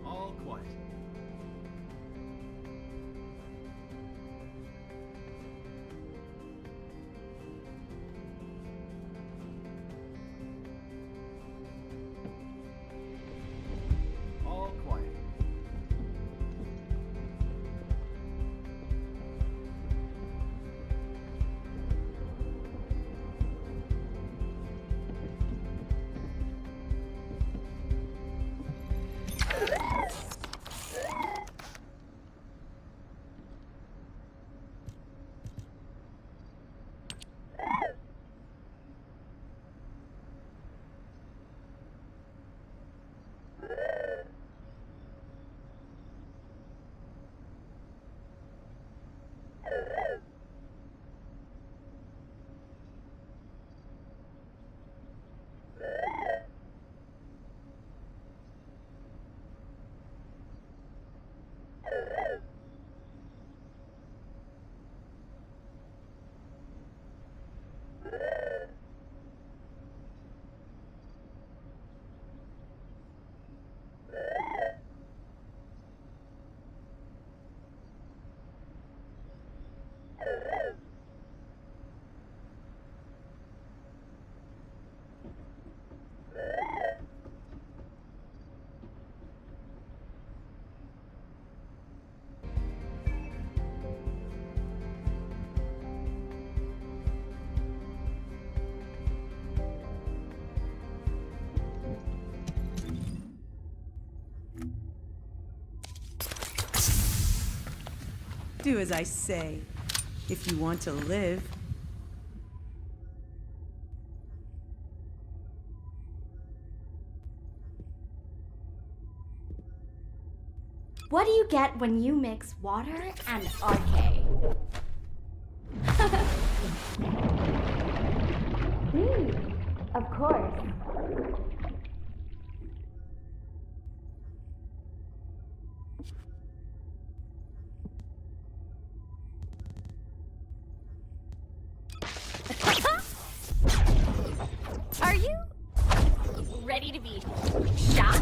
All quiet. All quiet. Do as I say, if you want to live. What do you get when you mix water and RK? Of course. Are you ready to be shot?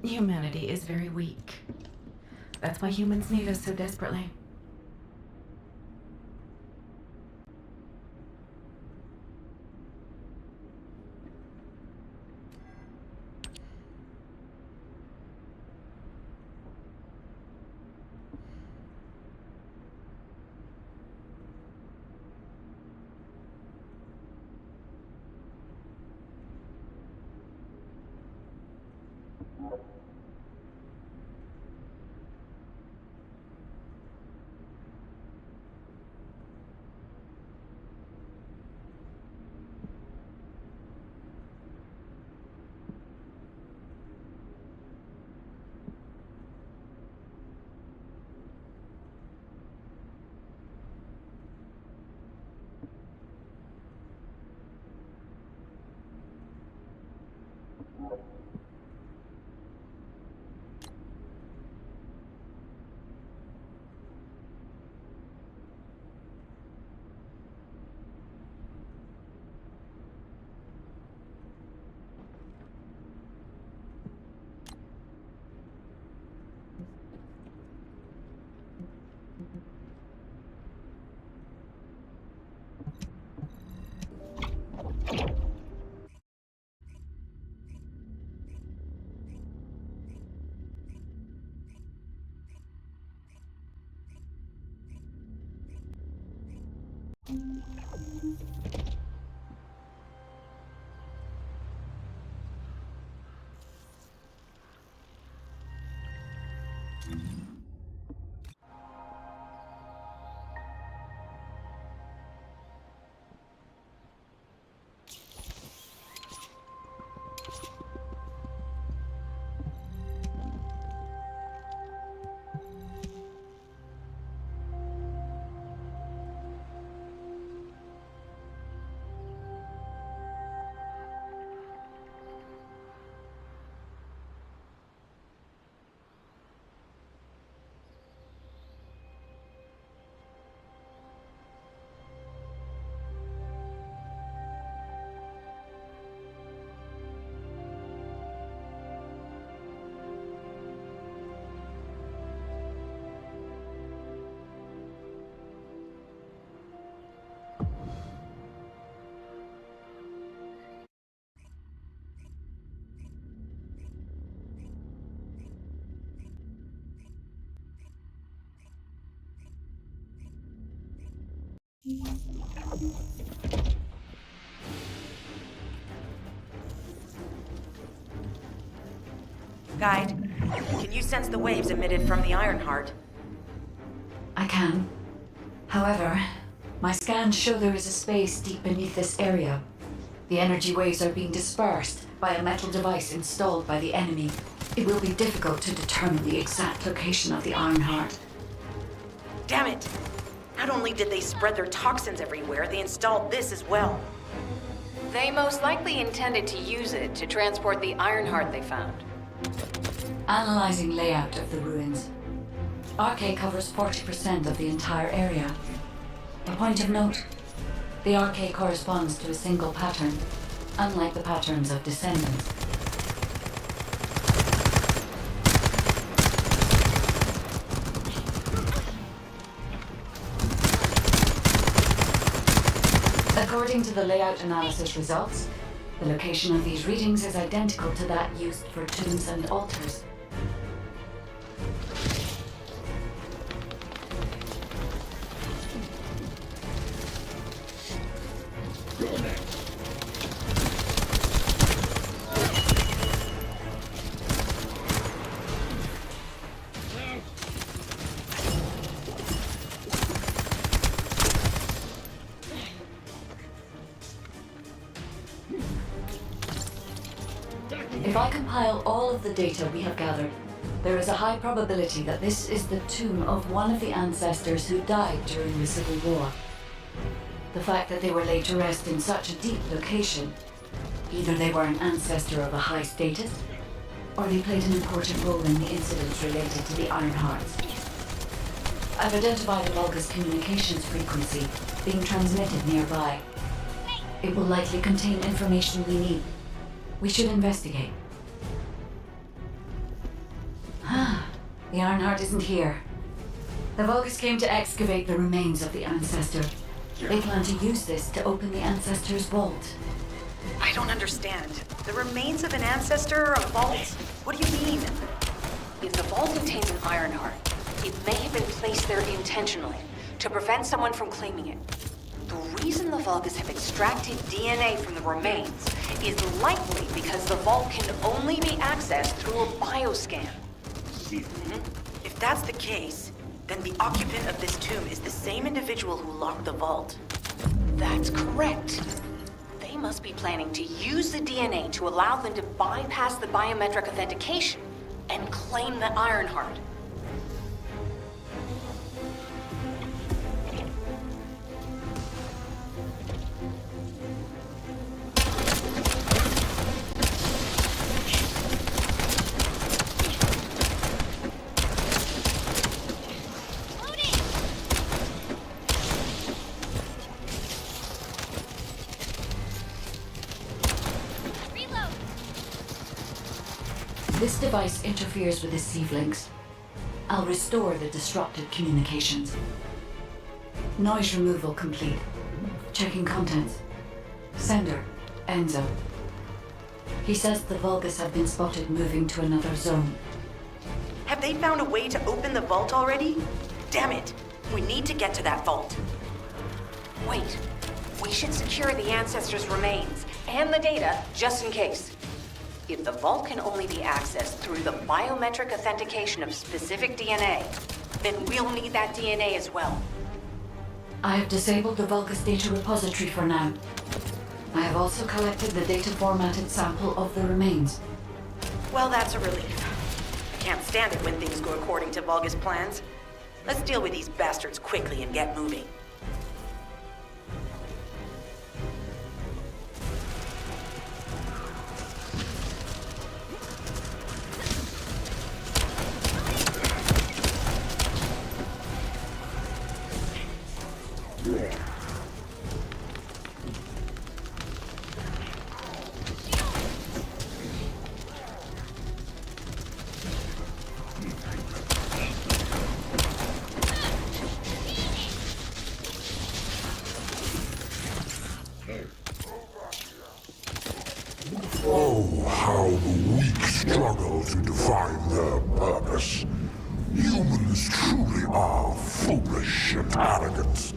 Humanity is very weak. That's why humans need us so desperately. Guide, can you sense the waves emitted from the Ironheart? I can. However, my scans show there is a space deep beneath this area. The energy waves are being dispersed by a metal device installed by the enemy. It will be difficult to determine the exact location of the Ironheart. Damn it! Not only did they spread their toxins everywhere, they installed this as well. They most likely intended to use it to transport the Ironheart they found. Analyzing layout of the ruins. RK covers 40% of the entire area. A point of note, the RK corresponds to a single pattern, unlike the patterns of Descendants. According to the layout analysis results, the location of these readings is identical to that used for tombs and altars. If I compile all of the data we have gathered, there is a high probability that this is the tomb of one of the ancestors who died during the Civil War. The fact that they were laid to rest in such a deep location, either they were an ancestor of a high status, or they played an important role in the incidents related to the Ironhearts. I've identified a Vulgus communications frequency being transmitted nearby. It will likely contain information we need. We should investigate. The Ironheart isn't here. The Vulgus came to excavate the remains of the Ancestor. They plan to use this to open the Ancestor's vault. I don't understand. The remains of an ancestor or a vault? What do you mean? If the vault contains an Ironheart, it may have been placed there intentionally to prevent someone from claiming it. The reason the Vulgus have extracted DNA from the remains is likely because the vault can only be accessed through a bioscan. If that's the case, then the occupant of this tomb is the same individual who locked the vault. That's correct. They must be planning to use the DNA to allow them to bypass the biometric authentication and claim the Ironheart. This device interferes with the sieve links. I'll restore the disrupted communications. Noise removal complete. Checking contents. Sender, Enzo. He says the Vulgus have been spotted moving to another zone. Have they found a way to open the vault already? Damn it! We need to get to that vault. Wait. We should secure the Ancestor's remains and the data just in case. If the vault can only be accessed through the biometric authentication of specific DNA, then we'll need that DNA as well. I have disabled the Vulgus data repository for now. I have also collected the data formatted sample of the remains. Well, that's a relief. I can't stand it when things go according to Vulgus plans. Let's deal with these bastards quickly and get moving. Oh, how the weak struggle to define their purpose. Humans truly are foolish and arrogant.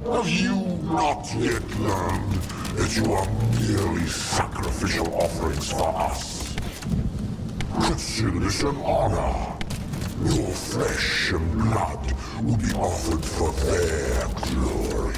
Have you not yet learned that you are merely sacrificial offerings for us? Consider this an honor. Your flesh and blood will be offered for their glory.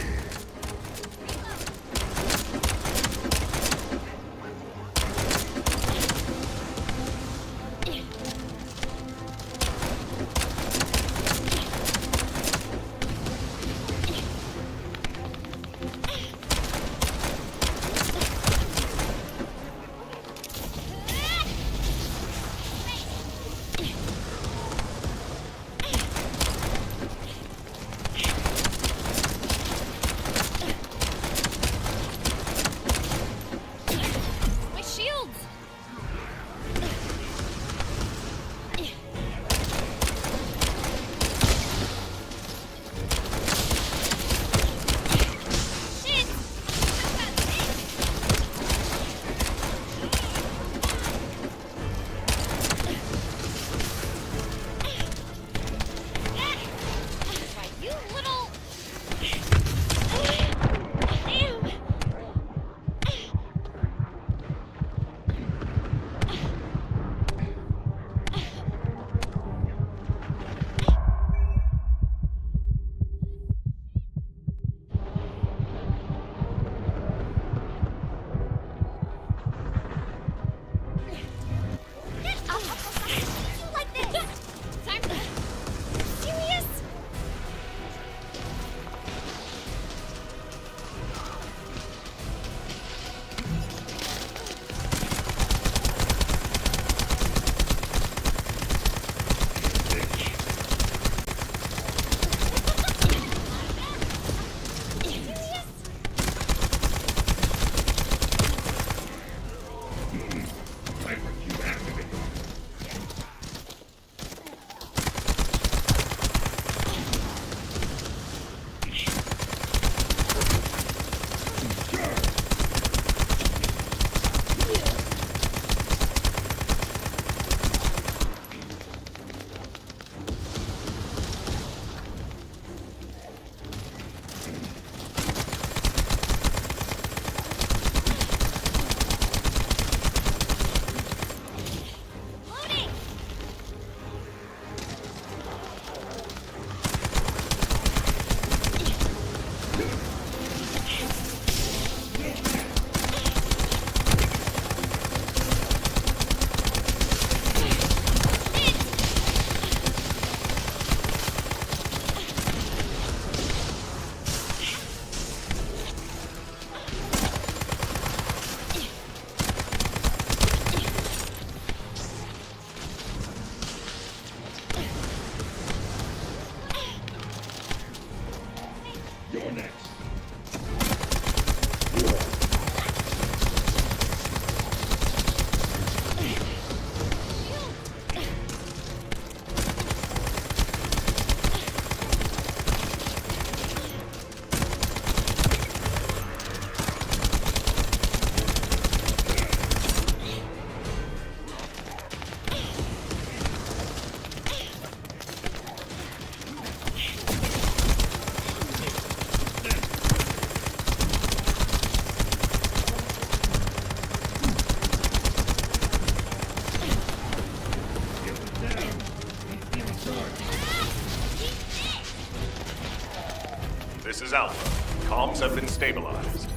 is Alpha. Comms have been stabilized.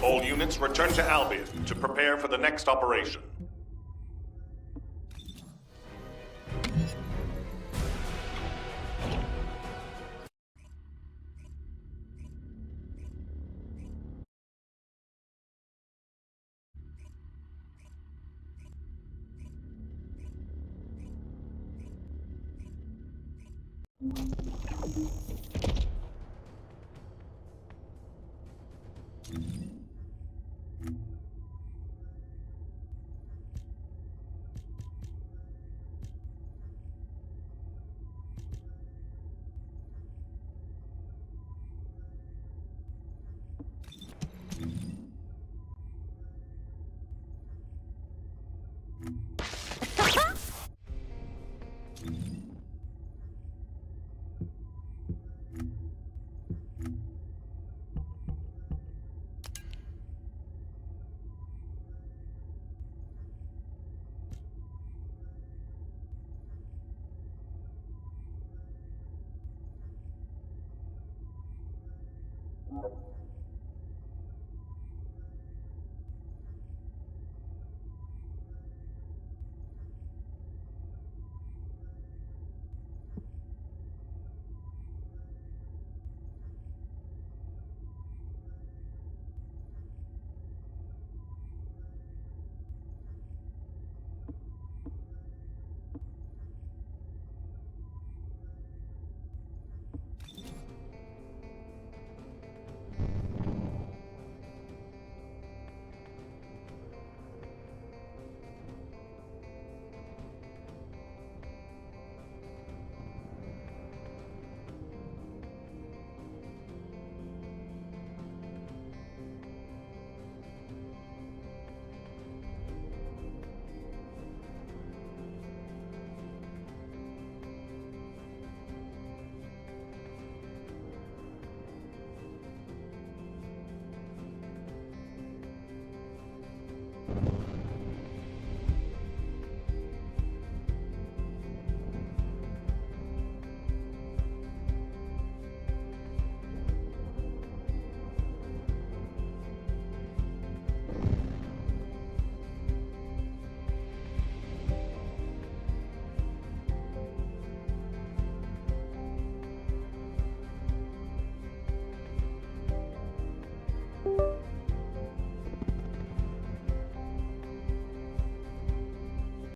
All units return to Albion to prepare for the next operation.